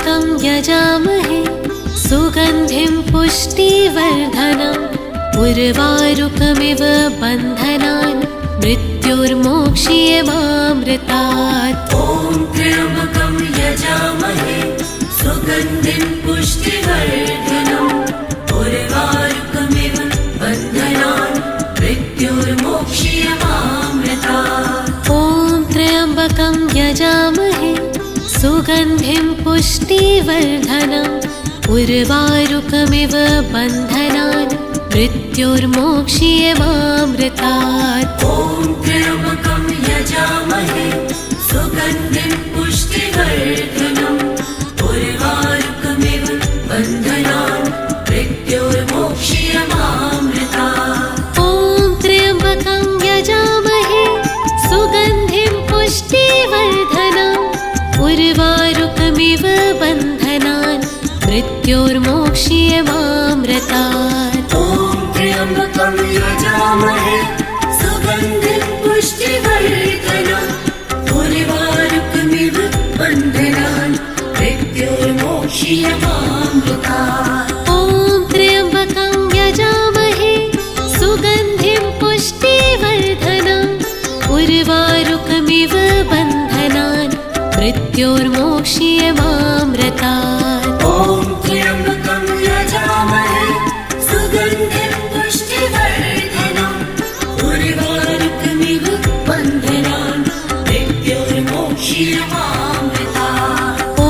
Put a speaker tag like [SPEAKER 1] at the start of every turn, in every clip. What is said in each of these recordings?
[SPEAKER 1] त्र्यम्बकं यजामहे सुगन्धिं पुष्टिवर्धनम् उर्वारुकमिव बन्धनान् मृत्युर्मोक्ष्यमामृतात्।
[SPEAKER 2] ॐ त्र्यम्बकं यजामहे सुगन्धिं पुष्टिवर्धनम् उर्वारुकमिव बन्धनान् मृत्युर्मोक्ष्यमामृतात्।
[SPEAKER 1] ॐ त्र्यम्बकं यजामहे सुगन्धिं पुष्टिवर्धनम् उर्वारुकमिव बन्धनान् मृत्युर्मोक्ष्यमामृतात्।
[SPEAKER 2] ॐ त्र्यम्बकं यजामहे सुगन्धिं पुष्टिवर्धनम् उर्वारुकमिव बन्धनान् मृत्युर्मोक्ष्यमामृतात्।
[SPEAKER 1] ॐ त्र्यम्बकं यजामहे सुगन्धिं पुष्टिवर्धनम् उर्वारुकमिव बन्धनान् मृत्युर्मोक्ष्यमामृतात्।
[SPEAKER 2] ॐ त्र्यम्बकं यजामहे सुगन्धिं पुष्टिवर्धनम् उर्वारुकमिव बन्धनान् मृत्युर्मोक्ष्यमामृतात्।
[SPEAKER 1] ॐ त्र्यम्बकं यजामहे सुगन्धिं पुष्टिवर्धनम् उर्वारुकमिव बन्धनान् मृत्युर्मोक्ष्यमामृतात्।
[SPEAKER 2] ॐ त्र्यम्बकं यजामहे सुगन्धिं पुष्टिवर्धनम् उर्वारुकमिव बन्धनान् मृत्युर्मोक्ष्यमामृतात्।
[SPEAKER 1] ॐ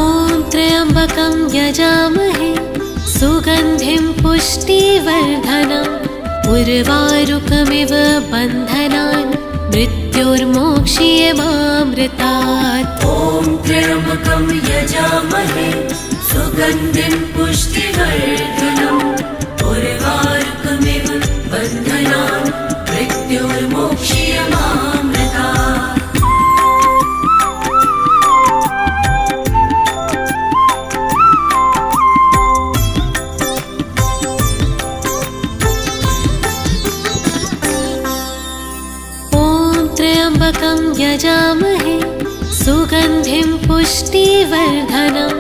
[SPEAKER 1] त्र्यम्बकं यजामहे सुगन्धिं पुष्टिवर्धनम् उर्वारुकमिव बन्धनान् मृत्युर्मोक्ष्यमामृतात्।
[SPEAKER 2] ॐ त्र्यम्बकं यजामहे सुगन्धिं पुष्टिवर्धनम् उर्वारुकमिव बन्धनान् मृत्युर्मोक्ष्यमामृतात्।
[SPEAKER 1] त्र्यम्बकं यजामहे सुगन्धिं पुष्टिवर्धनम्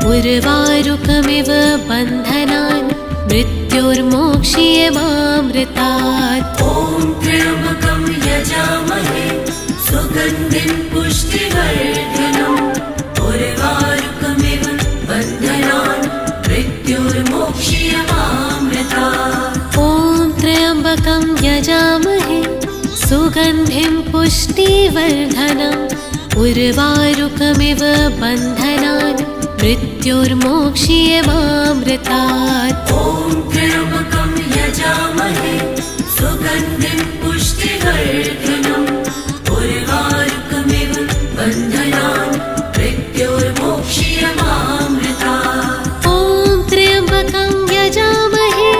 [SPEAKER 1] उर्वारुकमिव बन्धनान् मृत्युर्मोक्ष्यमामृतात्।
[SPEAKER 2] ॐ त्र्यम्बकं यजामहे सुगन्धिं पुष्टिवर्धनम् उर्वारुकमिव बन्धनान् मृत्युर्मोक्ष्यमामृतात्।
[SPEAKER 1] ॐ त्र्यम्बकं यजामहे सुगन्धिं पुष्टिवर्धनम् उर्वारुकमिव बन्धनान् मृत्युर्मोक्ष्यमामृतात्।
[SPEAKER 2] ॐ त्र्यम्बकं यजामहे सुगन्धिं पुष्टिवर्धनम् उर्वारुकमिव बन्धनान् मृत्युर्मोक्ष्यमामृतात्।
[SPEAKER 1] ॐ त्र्यम्बकं यजामहे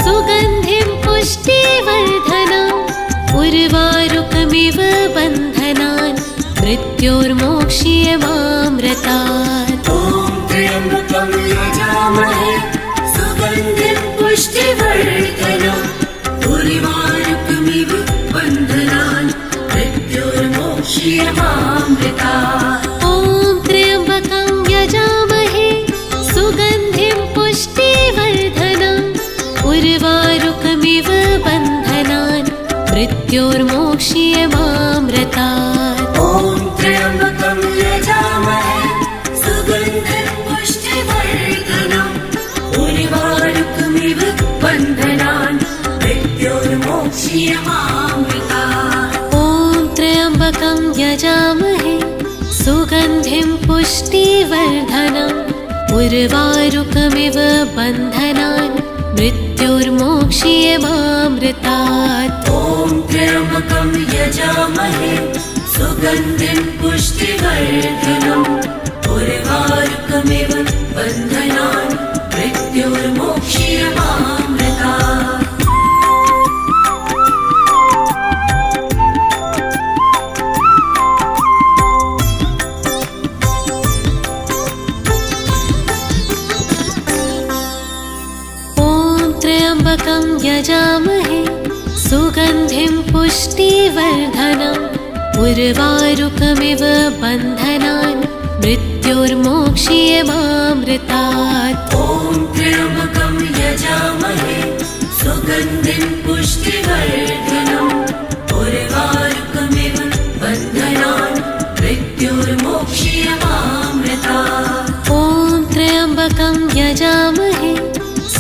[SPEAKER 1] सुगन्धिं पुष्टिवर्धनम् उर्वारुकमिव बन्धनान् मृत्युर्मोक्ष्यमामृतात्।
[SPEAKER 2] ॐ त्र्यम्बकं यजामहे सुगन्धिं पुष्टिवर्धनम् उर्वारुकमिव बन्धनान् मृत्युर्मोक्ष्यमामृतात्।
[SPEAKER 1] ॐ त्र्यम्बकं यजामहे सुगन्धिं पुष्टिवर्धनम् उर्वारुकमिव बन्धनान् मृत्युर्मोक्ष्यमामृतात्।
[SPEAKER 2] ॐ त्र्यम्बकं यजामहे सुगन्धिं पुष्टिवर्धनम् उर्वारुकमिव बन्धनान् मृत्युर्मोक्ष्यमामृतात्।
[SPEAKER 1] ॐ त्र्यम्बकं यजामहे सुगन्धिं पुष्टिवर्धनम् उर्वारुकमिव बन्धनान् मृत्युर्मोक्ष्यमामृतात्।
[SPEAKER 2] ॐ त्र्यम्बकं यजामहे सुगन्धिं पुष्टिवर्धनम् उर्वारुकमिव बन्धनान् मृत्युर्मोक्ष्यमामृतात्। त्र्यम्बकं
[SPEAKER 1] यजामहे सुगन्धिं पुष्टिवर्धनम् उर्वारुकमिव बन्धनान् मृत्योर्मोक्ष्यमामृतात्।
[SPEAKER 2] ॐ त्र्यम्बकं यजामहे सुगन्धिं पुष्टिवर्धनम् उर्वारुकमिव बन्धनान् मृत्योर्मोक्ष्यमामृतात्।
[SPEAKER 1] ॐ त्र्यम्बकं यजामहे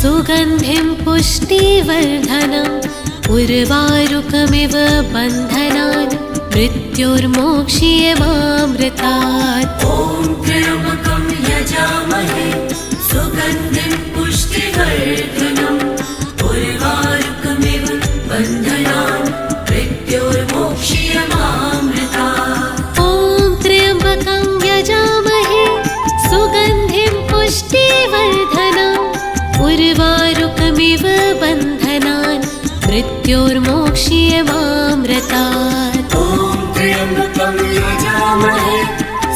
[SPEAKER 1] सुगन्धिं पुष्टिवर्धनम् उर्वारुकमिव बन्धनान् मृत्योर्मोक्ष्यमामृतात्।
[SPEAKER 2] ॐ त्र्यम्बकं यजामहे सुगन्धिं पुष्टिवर्धनम् उर्वारुकमिव बन्धनान् मृत्योर्मोक्ष्यमामृतात्।
[SPEAKER 1] ॐ त्र्यम्बकं यजामहे सुगन्धिं पुष्टिवर्धनम् उर्वारुकमिव बन्धनान् मृत्योर्मोक्ष्यमामृतात्।
[SPEAKER 2] ॐ त्र्यम्बकं यजामहे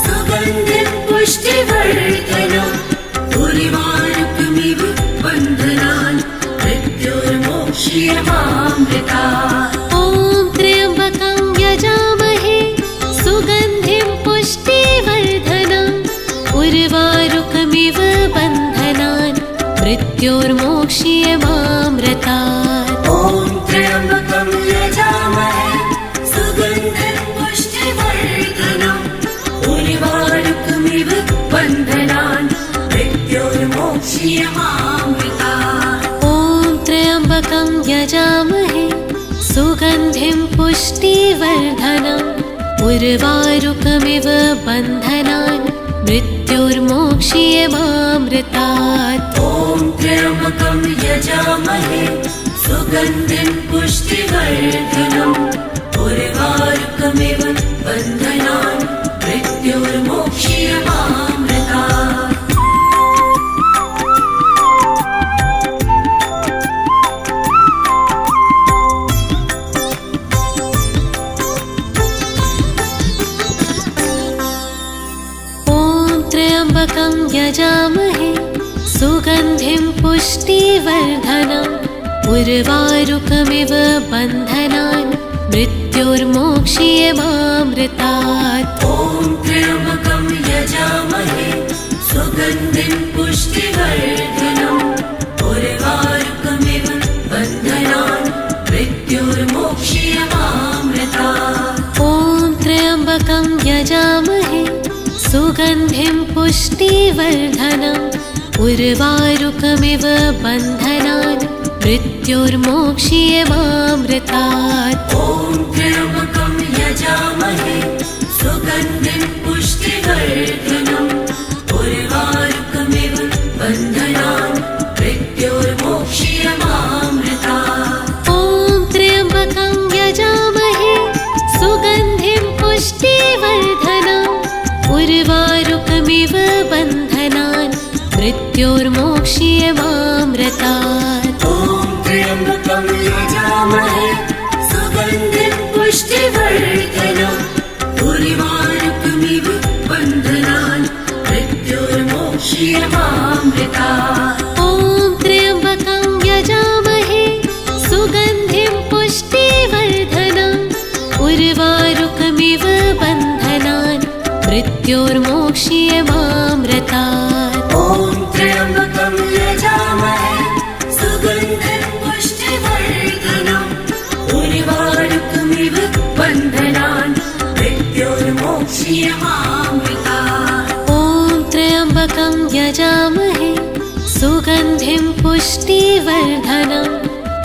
[SPEAKER 2] सुगन्धिं पुष्टिवर्धनम् उर्वारुकमिव बन्धनान् मृत्योर्मोक्ष्यमामृतात्।
[SPEAKER 1] ॐ त्र्यम्बकं यजामहे सुगन्धिं पुष्टिवर्धनम् उर्वारुकमिव बन्धनान् मृत्योर्मोक्ष्यमामृतात्।
[SPEAKER 2] ॐ त्र्यम्बकं यजामहे सुगन्धिं पुष्टिवर्धनम् उर्वारुकमिव बन्धनान् मृत्योर्मोक्ष्यमामृतात्।
[SPEAKER 1] ॐ त्र्यम्बकं यजामहे सुगन्धिं पुष्टिवर्धनम् उर्वारुकमिव बन्धनान् मृत्योर्मोक्ष्यमामृतात्।
[SPEAKER 2] ॐ त्र्यम्बकं यजामहे सुगन्धिं पुष्टिवर्धनम् उर्वारुकमिव बन्धनान् मृत्योर्मोक्ष्यमामृतात्।
[SPEAKER 1] त्र्यम्बकं यजामहे सुगन्धिं पुष्टिवर्धनम् उर्वारुकमिव बन्धनान् मृत्योर्मोक्ष्यमामृतात्।
[SPEAKER 2] ॐ त्र्यम्बकं यजामहे सुगन्धिं पुष्टिवर्धनम् उर्वारुकमिव बन्धनान् मृत्योर्मोक्ष्यमामृतात्।
[SPEAKER 1] ॐ त्र्यम्बकं यजामहे सुगन्धिं पुष्टिवर्धनम् उर्वारुकमिव बन्धनान् मृत्योर्मोक्ष्यमामृतात्।
[SPEAKER 2] ॐ त्र्यम्बकं यजामहे सुगन्धिं पुष्टिवर्धनम् उर्वारुकमिव बन्धनान् मृत्योर्मोक्ष्यमामृतात्।
[SPEAKER 1] ॐ त्र्यम्बकं यजामहे सुगन्धिं पुष्टिवर्धनम् उर्वारुकमिव बन्धनान् मृत्योर्मोक्ष्यमामृतात्।
[SPEAKER 2] ॐ त्र्यम्बकं यजामहे सुगन्धिं पुष्टिवर्धनम् उर्वारुकमिव बन्धनान् मृत्योर्मोक्ष्यमामृतात्।
[SPEAKER 1] ॐ त्र्यम्बकं यजामहे सुगन्धिं पुष्टिवर्धनम् उर्वारुकमिव बन्धनान् मृत्योर्मोक्ष्यमामृतात्।
[SPEAKER 2] ॐ त्र्यम्बकं यजामहे सुगन्धिं पुष्टिवर्धनम् उर्वारुकमिव बन्धनान् मृत्योर्मोक्ष्यमामृतात्।
[SPEAKER 1] ॐ त्र्यम्बकं यजामहे सुगन्धिं पुष्टिवर्धनम्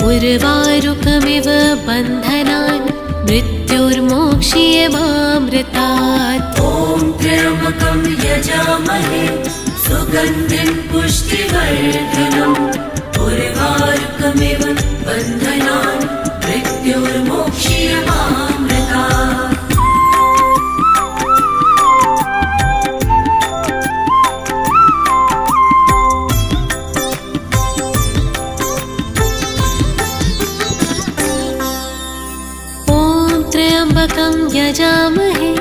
[SPEAKER 1] उर्वारुकमिव बन्धनान् मृत्योर्मोक्ष्यमामृतात्।
[SPEAKER 2] ॐ त्र्यम्बकं यजामहे सुगन्धिं पुष्टिवर्धनम् उर्वारुकमिव बन्धनान् मृत्योर्मोक्ष्यमामृतात्।
[SPEAKER 1] त्र्यम्बकं यजामहे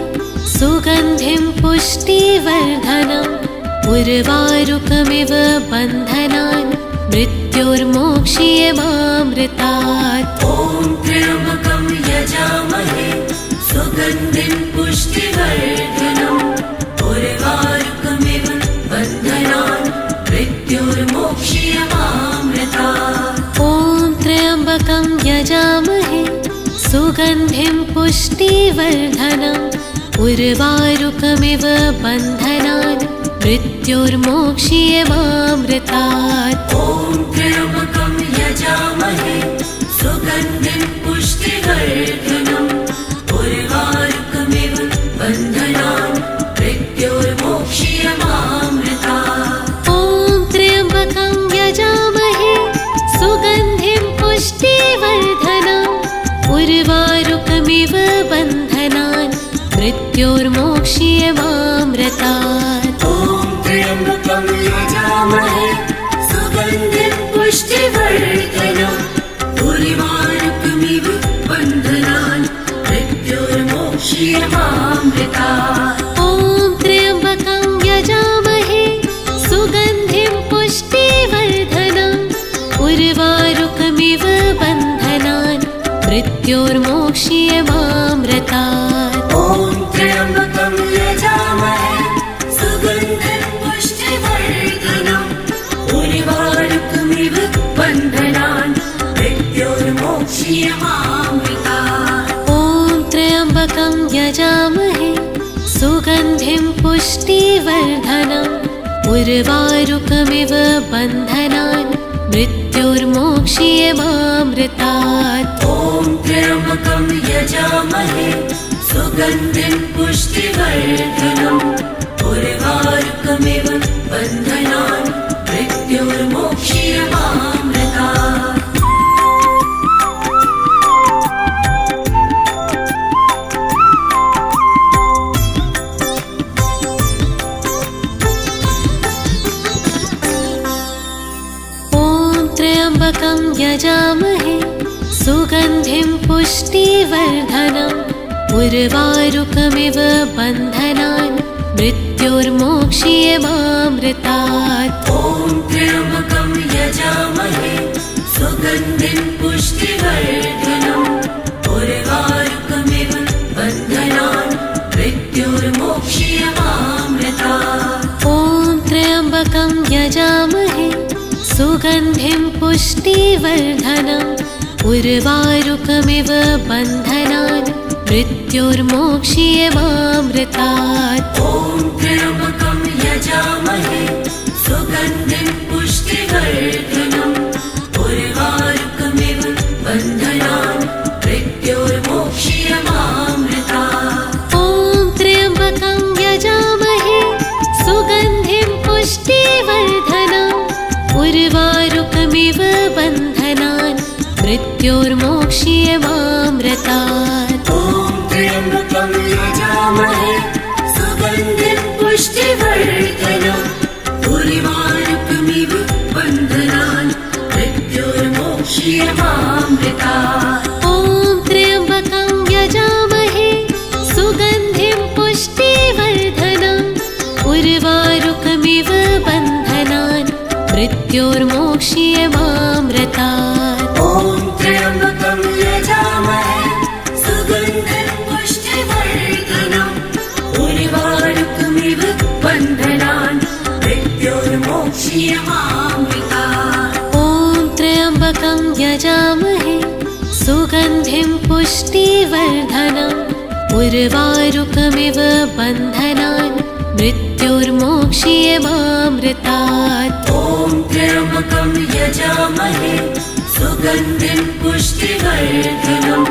[SPEAKER 1] सुगन्धिं पुष्टिवर्धनम् उर्वारुकमिव बन्धनान् मृत्योर्मोक्ष्यमामृतात्।
[SPEAKER 2] ॐ त्र्यम्बकं यजामहे सुगन्धिं
[SPEAKER 1] पुष्टिवर्धनम् उर्वारुकमिव बन्धनान् मृत्योर्मोक्ष्यमामृतात्।
[SPEAKER 2] ॐ त्र्यम्बकं यजामहे सुगन्धिं पुष्टिवर्धनम् उर्वारुकमिव बन्धनान् मृत्योर्मोक्ष्यमामृतात्।
[SPEAKER 1] ॐ त्र्यम्बकं यजामहे सुगन्धिं पुष्टिवर्धनम् उर्वारुकमिव बन्धनान् मृत्योर्मोक्ष्यमामृतात्।
[SPEAKER 2] ॐ त्र्यम्बकं यजामहे सुगन्धिं पुष्टिवर्धनम् उर्वारुकमिव बन्धनान् मृत्योर्मोक्ष्यमामृतात्।
[SPEAKER 1] ॐ त्र्यम्बकं यजामहे सुगन्धिं पुष्टिवर्धनम् उर्वारुकमिव बन्धनान् मृत्योर्मोक्ष्यमामृतात्।
[SPEAKER 2] ॐ त्र्यम्बकं यजामहे सुगन्धिं पुष्टिवर्धनम् उर्वारुकमिव बन्धनान् मृत्योर्मोक्ष्यमामृतात्।
[SPEAKER 1] ॐ त्र्यम्बकं यजामहे सुगन्धिं पुष्टिवर्धनम् उर्वारुकमिव बन्धनान् मृत्योर्मोक्ष्यमामृतात्।
[SPEAKER 2] ॐ त्र्यम्बकं यजामहे सुगन्धिं पुष्टिवर्धनम् उर्वारुकमिव बन्धनान् मृत्योर्मोक्ष्यमामृतात्।
[SPEAKER 1] त्र्यम्बकं यजामहे सुगन्धिं पुष्टिवर्धनम् उर्वारुकमिव बन्धनान् मृत्योर्मोक्ष्यमामृतात्।
[SPEAKER 2] ॐ त्र्यम्बकं यजामहे सुगन्धिं पुष्टिवर्धनम् उर्वारुकमिव बन्धनान् मृत्योर्मोक्ष्यमामृतात्।
[SPEAKER 1] ॐ त्र्यम्बकं यजामहे सुगन्धिं पुष्टिवर्धनम् उर्वारुकमिव बन्धनान् मृत्योर्मोक्ष्यमामृतात्।
[SPEAKER 2] ॐ त्र्यम्बकं यजामहे सुगन्धिं पुष्टिवर्धनम् उर्वारुकमिव बन्धनान् मृत्योर्मोक्ष्यमामृतात्।
[SPEAKER 1] ॐ त्र्यम्बकं यजामहे सुगन्धिं पुष्टिवर्धनम् उर्वारुकमिव बन्धनान् मृत्योर्मोक्ष्यमामृतात्।
[SPEAKER 2] ॐ त्र्यम्बकं यजामहे सुगन्धिं पुष्टिवर्धनम् उर्वारुकमिव बन्धनान् मृत्योर्मोक्ष्यमामृतात्।
[SPEAKER 1] ॐ त्र्यम्बकं यजामहे सुगन्धिं पुष्टिवर्धनम् उर्वारुकमिव बन्धनान् मृत्योर्मोक्ष्यमामृतात्।
[SPEAKER 2] ॐ त्र्यम्बकं यजामहे सुगन्धिं पुष्टिवर्धनम् उर्वारुकमिव बन्धनान् मृत्योर्मोक्ष्यमामृतात्।
[SPEAKER 1] ॐ त्र्यम्बकं यजामहे सुगन्धिं पुष्टिवर्धनम् उर्वारुकमिव बन्धनान् मृत्योर्मोक्ष्यमामृतात्।
[SPEAKER 2] ॐ त्र्यम्बकं यजामहे सुगन्धिं पुष्टिवर्धनम्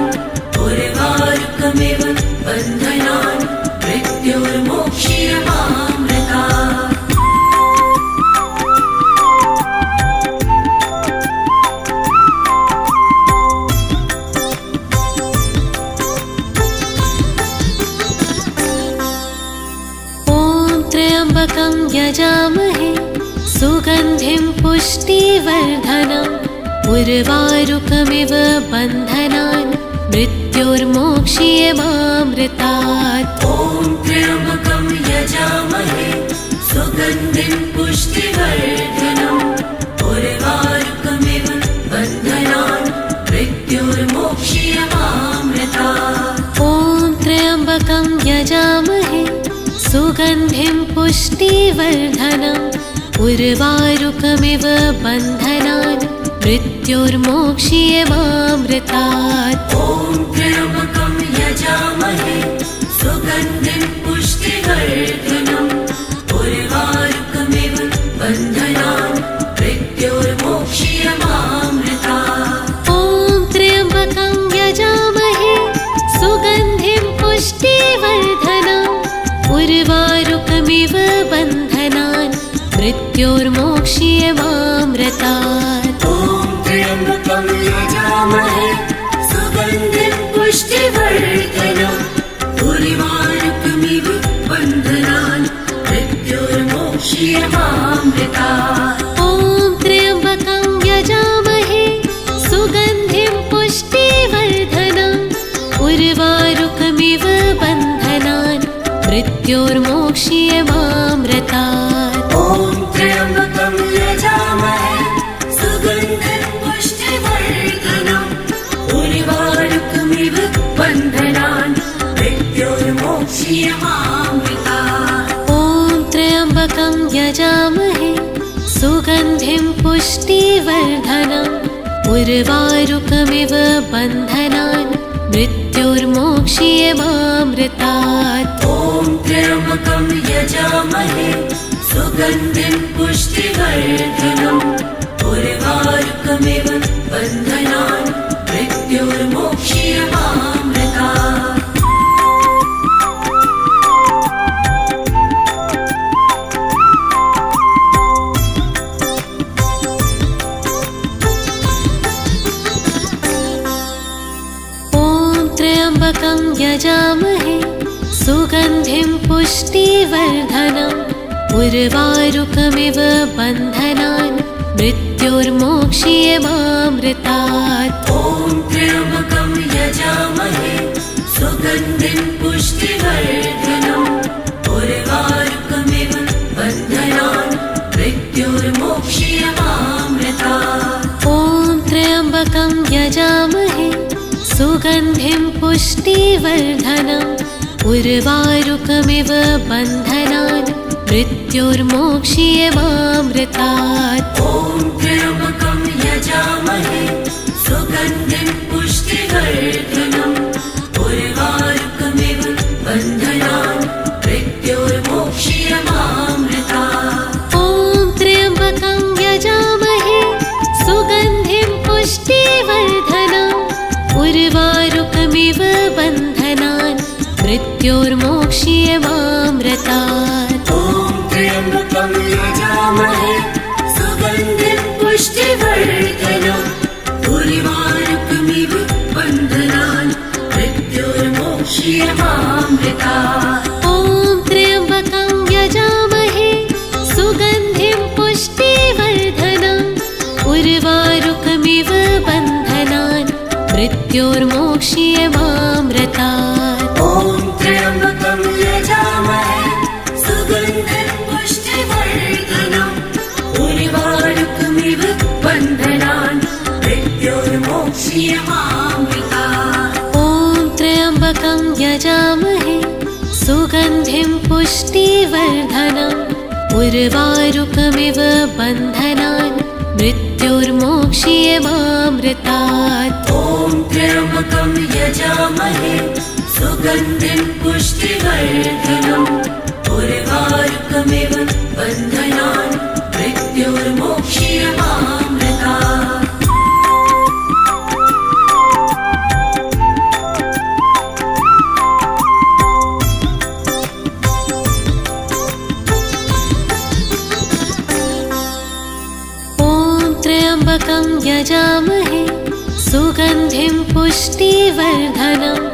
[SPEAKER 2] उर्वारुकमिव बन्धनान् मृत्योर्मोक्ष्यमामृतात्।
[SPEAKER 1] त्र्यम्बकं यजामहे सुगन्धिं पुष्टिवर्धनम् उर्वारुकमिव बन्धनान् मृत्योर्मोक्ष्यमामृतात्।
[SPEAKER 2] ॐ त्र्यम्बकं यजामहे सुगन्धिं पुष्टिवर्धनम् उर्वारुकमिव बन्धनान् मृत्योर्मोक्ष्यमामृतात्।
[SPEAKER 1] ॐ त्र्यम्बकं यजामहे सुगन्धिं पुष्टिवर्धनम् उर्वारुकमिव बन्धनान् मृत्योर्मोक्ष्यमामृतात्।
[SPEAKER 2] ॐ त्र्यम्बकं यजामहे सुगन्धिं पुष्टिवर्धनम् उर्वारुकमिव बन्धनान् मृत्योर्मोक्ष्यमामृतात्।
[SPEAKER 1] ॐ त्र्यम्बकं यजामहे सुगन्धिं पुष्टिवर्धनम् उर्वारुकमिव बन्धनान् मृत्योर्मोक्ष्यमामृतात्।
[SPEAKER 2] ॐ त्र्यम्बकं यजामहे सुगन्धिं पुष्टिवर्धनम् उर्वारुकमिव बन्धनान् मृत्योर्मोक्ष्यमामृतात्।
[SPEAKER 1] ॐ त्र्यम्बकं यजामहे सुगन्धिं पुष्टिवर्धनम् उर्वारुकमिव बन्धनान् मृत्योर्मोक्ष्यमामृतात्।
[SPEAKER 2] ॐ त्र्यम्बकं यजामहे सुगन्धिं पुष्टिवर्धनम् उर्वारुकमिव बन्धनान् मृत्योर्मोक्ष्यमामृतात्।
[SPEAKER 1] ॐ त्र्यम्बकं यजामहे सुगन्धिं पुष्टिवर्धनम् उर्वारुकमिव बन्धनान् मृत्योर्मोक्ष्यमामृतात्।
[SPEAKER 2] ॐ त्र्यम्बकं यजामहे सुगन्धिं पुष्टिवर्धनम् उर्वारुकमिव बन्धनान् मृत्योर्मोक्ष्यमामृतात्।
[SPEAKER 1] त्र्यम्बकं यजामहे सुगन्धिं पुष्टिवर्धनम् उर्वारुकमिव बन्धनान् मृत्योर्मोक्ष्यमामृतात्।
[SPEAKER 2] ॐ त्र्यम्बकं यजामहे सुगन्धिं पुष्टिवर्धनम् उर्वारुकमिव बन्धनान् मृत्योर्मोक्ष्यमामृतात्।
[SPEAKER 1] ॐ त्र्यम्बकं यजामहे सुगन्धिं पुष्टिवर्धनम् उर्वारुकमिव बन्धनान् मृत्योर्मोक्ष्यमामृतात्।
[SPEAKER 2] ॐ त्र्यम्बकं यजामहे सुगन्धिं पुष्टिवर्धनम् उर्वारुकमिव बन्धनान् मृत्योर्मोक्ष्यमामृतात्।
[SPEAKER 1] ॐ त्र्यम्बकं यजामहे सुगन्धिं पुष्टिवर्धनम् उर्वारुकमिव बन्धनान् मृत्योर्मोक्ष्यमामृतात्।
[SPEAKER 2] ॐ त्र्यम्बकं यजामहे सुगन्धिं पुष्टिवर्धनम् उर्वारुकमिव बन्धनान् मृत्योर्मोक्ष्यमामृतात्।
[SPEAKER 1] ॐ त्र्यम्बकं यजामहे सुगन्धिं पुष्टिवर्धनम् उर्वारुकमिव बन्धनान् मृत्योर्मोक्ष्यमामृतात्।
[SPEAKER 2] ॐ त्र्यम्बकं यजामहे सुगन्धिं पुष्टिवर्धनम् उर्वारुकमिव बन्धनान् मृत्योर्मोक्ष्यमामृतात्।
[SPEAKER 1] ॐ त्र्यम्बकं यजामहे सुगन्धिं पुष्टिवर्धनम् उर्वारुकमिव बन्धनान् मृत्योर्मोक्ष्यमामृतात्।
[SPEAKER 2] ॐ त्र्यम्बकं यजामहे सुगन्धिं पुष्टिवर्धनम् उर्वारुकमिव बन्धनान् मृत्योर्मोक्ष्यमामृतात्।
[SPEAKER 1] त्र्यम्बकं यजामहे सुगन्धिं पुष्टिवर्धनम्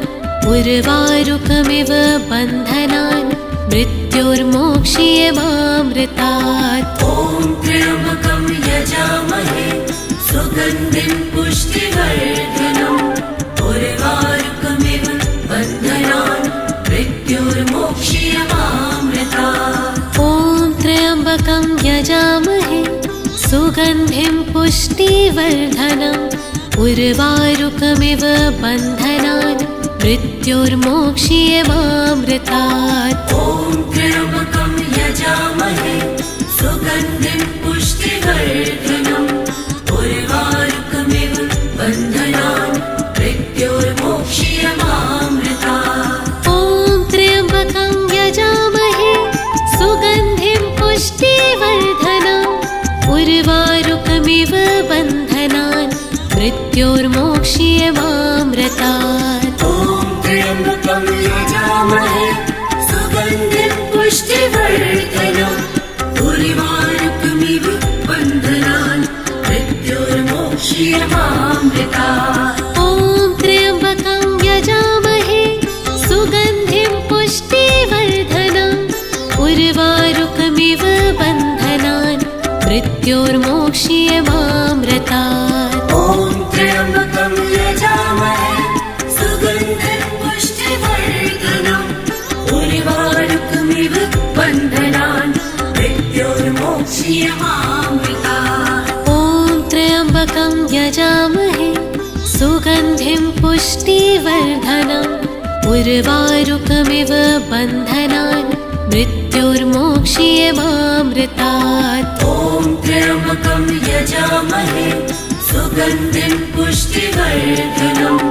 [SPEAKER 1] उर्वारुकमिव बन्धनान् मृत्योर्मोक्ष्यमामृतात्।
[SPEAKER 2] ॐ त्र्यम्बकं यजामहे सुगन्धिं पुष्टिवर्धनम् उर्वारुकमिव बन्धनान् मृत्योर्मोक्ष्यमामृतात्।
[SPEAKER 1] ॐ त्र्यम्बकं यजामहे सुगन्धिं पुष्टिवर्धनम् उर्वारुकमिव बन्धनान् मृत्योर्मोक्ष्यमामृतात्।
[SPEAKER 2] ॐ त्र्यम्बकं यजामहे सुगन्धिं पुष्टिवर्धनम् उर्वारुकमिव बन्धनान् मृत्योर्मोक्ष्यमामृतात्।
[SPEAKER 1] मृत्योर्मोक्ष्यमामृतात्।
[SPEAKER 2] ॐ त्र्यम्बकं यजामहे सुगन्धिं पुष्टिवर्धनम् उर्वारुकमिव बन्धनान् मृत्योर्मोक्ष्यमामृतात्।
[SPEAKER 1] ॐ त्र्यम्बकं यजामहे सुगन्धिं पुष्टिवर्धनम् उर्वारुकमिव बन्धनान् मृत्योर्मोक्ष्यमामृतात्।
[SPEAKER 2] ॐ त्र्यम्बकं यजामहे सुगन्धिं पुष्टिवर्धनम् उर्वारुकमिव बन्धनान् मृत्योर्मोक्ष्यमामृतात्।
[SPEAKER 1] ॐ त्र्यम्बकं यजामहे सुगन्धिं पुष्टिवर्धनम् उर्वारुकमिव बन्धनान् मृत्योर्मोक्ष्यमामृतात्।
[SPEAKER 2] ॐ त्र्यम्बकं यजामहे सुगन्धिं पुष्टिवर्धनम्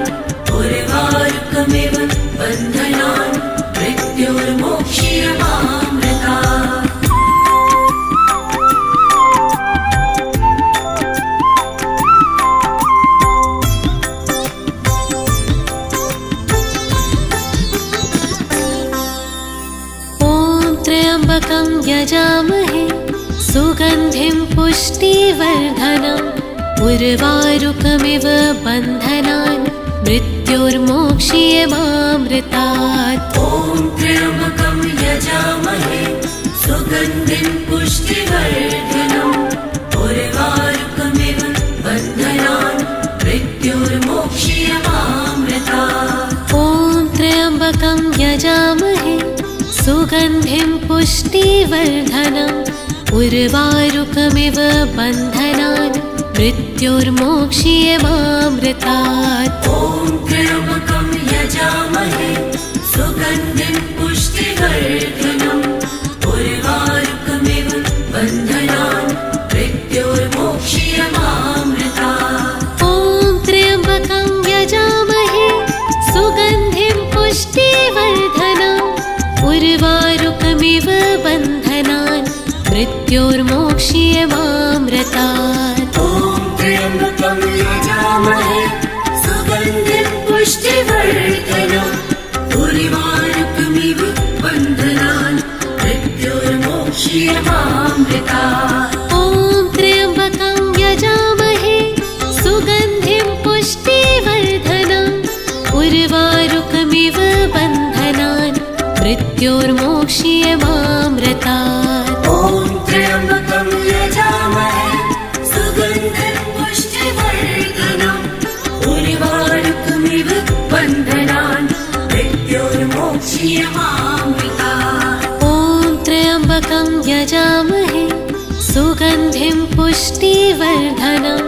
[SPEAKER 2] उर्वारुकमिव बन्धनान् मृत्योर्मोक्ष्यमामृतात्।
[SPEAKER 1] त्र्यम्बकं यजामहे सुगन्धिं पुष्टिवर्धनम् उर्वारुकमिव बन्धनान् मृत्योर्मोक्ष्यमामृतात्।
[SPEAKER 2] ॐ त्र्यम्बकं यजामहे सुगन्धिं पुष्टिवर्धनम् उर्वारुकमिव बन्धनान् मृत्योर्मोक्ष्यमामृतात्।
[SPEAKER 1] ॐ त्र्यम्बकं यजामहे सुगन्धिं पुष्टिवर्धनम् उर्वारुकमिव बन्धनान् मृत्योर्मोक्ष्यमामृतात्।
[SPEAKER 2] ॐ त्र्यम्बकं यजामहे सुगन्धिं पुष्टिवर्धनम् उर्वारुकमिव बन्धनान् मृत्योर्मोक्ष्यमामृतात्।
[SPEAKER 1] ॐ त्र्यम्बकं यजामहे सुगन्धिं पुष्टिवर्धनम् उर्वारुकमिव बन्धनान् मृत्योर्मोक्ष्यमामृतात्।
[SPEAKER 2] ॐ त्र्यम्बकं यजामहे सुगन्धिं पुष्टिवर्धनम् उर्वारुकमिव बन्धनान् मृत्योर्मोक्ष्यमामृतात्।
[SPEAKER 1] ॐ त्र्यम्बकं यजामहे सुगन्धिं पुष्टिवर्धनम् उर्वारुकमिव बन्धनान् मृत्योर्मोक्ष्यमामृतात्।
[SPEAKER 2] ॐ त्र्यम्बकं यजामहे सुगन्धिं पुष्टिवर्धनम् उर्वारुकमिव बन्धनान् मृत्योर्मोक्ष्यमामृतात्।
[SPEAKER 1] ॐ त्र्यम्बकं यजामहे सुगन्धिं पुष्टिवर्धनम्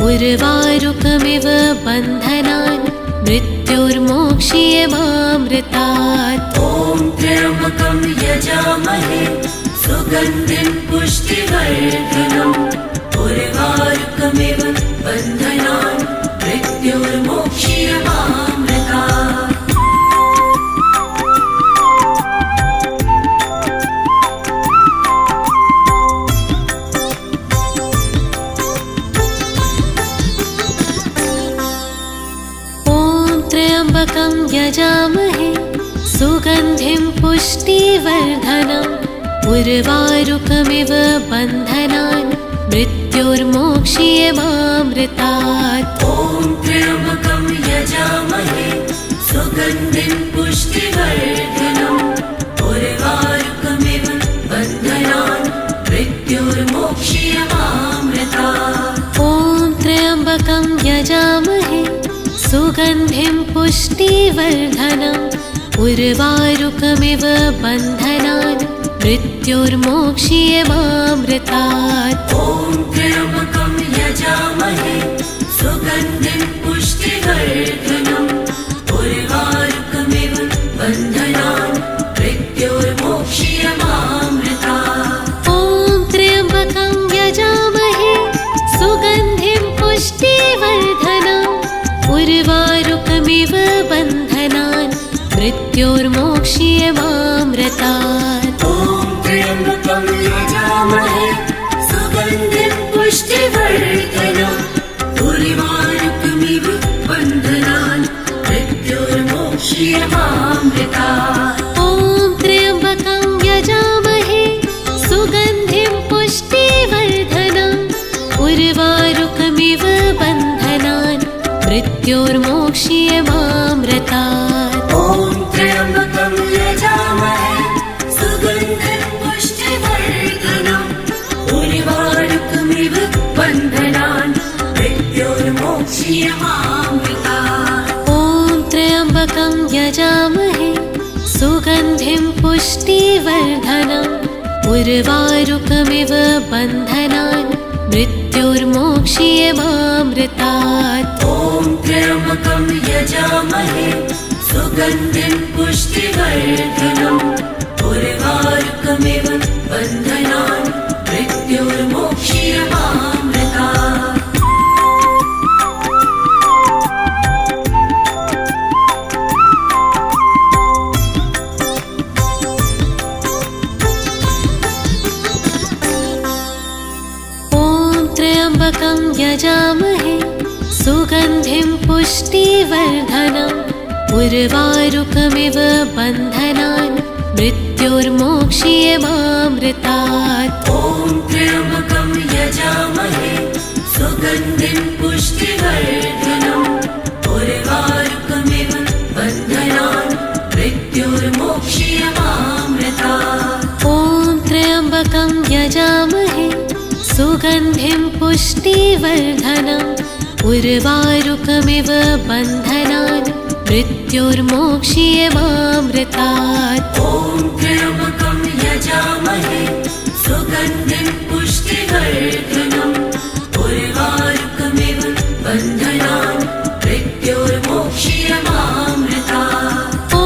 [SPEAKER 1] उर्वारुकमिव बन्धनान् मृत्योर्मोक्ष्यमामृतात्।
[SPEAKER 2] ॐ त्र्यम्बकं यजामहे सुगन्धिं पुष्टिवर्धनम् उर्वारुकमिव बन्धनान् मृत्योर्मोक्ष्यमामृतात्।
[SPEAKER 1] त्र्यम्बकं यजामहे सुगन्धिं पुष्टिवर्धनम् उर्वारुकमिव बन्धनान् मृत्योर्मोक्ष्यमामृतात्।
[SPEAKER 2] ॐ त्र्यम्बकं यजामहे सुगन्धिं पुष्टिवर्धनम् उर्वारुकमिव बन्धनान् मृत्योर्मोक्ष्यमामृतात्।
[SPEAKER 1] ॐ त्र्यम्बकं यजामहे सुगन्धिं पुष्टिवर्धनम् उर्वारुकमिव बन्धनान् मृत्योर्मोक्ष्यमामृतात्।
[SPEAKER 2] ॐ त्र्यम्बकं यजामहे सुगन्धिं पुष्टिवर्धनम् उर्वारुकमिव बन्धनान् मृत्योर्मोक्ष्यमामृतात्।
[SPEAKER 1] ॐ त्र्यम्बकं यजामहे सुगन्धिं पुष्टिवर्धनम् उर्वारुकमिव बन्धनान् मृत्योर्मोक्ष्यमामृतात्।
[SPEAKER 2] ॐ त्र्यम्बकं यजामहे सुगन्धिं पुष्टिवर्धनम् उर्वारुकमिव
[SPEAKER 1] मृत्योर्मोक्ष्यमामृतात्।
[SPEAKER 2] ॐ त्र्यम्बकं यजामहे सुगन्धिं पुष्टिवर्धनम् उर्वारुकमिव बन्धनान् मृत्योर्मोक्ष्यमामृतात्।
[SPEAKER 1] ॐ त्र्यम्बकं यजामहे सुगन्धिं पुष्टिवर्धनम् उर्वारुकमिव बन्धनान् मृत्योर्मोक्ष्यमामृतात्।
[SPEAKER 2] ॐ त्र्यम्बकं यजामहे सुगन्धिं पुष्टिवर्धनम् उर्वारुकमिव बन्धनान् मृत्योर्मोक्ष्यमामृतात्।
[SPEAKER 1] त्र्यम्बकं यजामहे सुगन्धिं पुष्टिवर्धनम् उर्वारुकमिव बन्धनान् मृत्योर्मोक्ष्यमामृतात्।
[SPEAKER 2] ॐ त्र्यम्बकं यजामहे सुगन्धिं पुष्टिवर्धनम् उर्वारुकमिव बन्धनान् मृत्योर्मोक्ष्यमामृतात्।
[SPEAKER 1] ॐ त्र्यम्बकं यजामहे सुगन्धिं पुष्टिवर्धनम् उर्वारुकमिव बन्धनान् मृत्योर्मोक्ष्यमामृतात्।
[SPEAKER 2] ॐ त्र्यम्बकं यजामहे सुगन्धिं पुष्टिवर्धनम् उर्वारुकमिव बन्धनान् मृत्योर्मोक्ष्यमामृतात्।
[SPEAKER 1] ॐ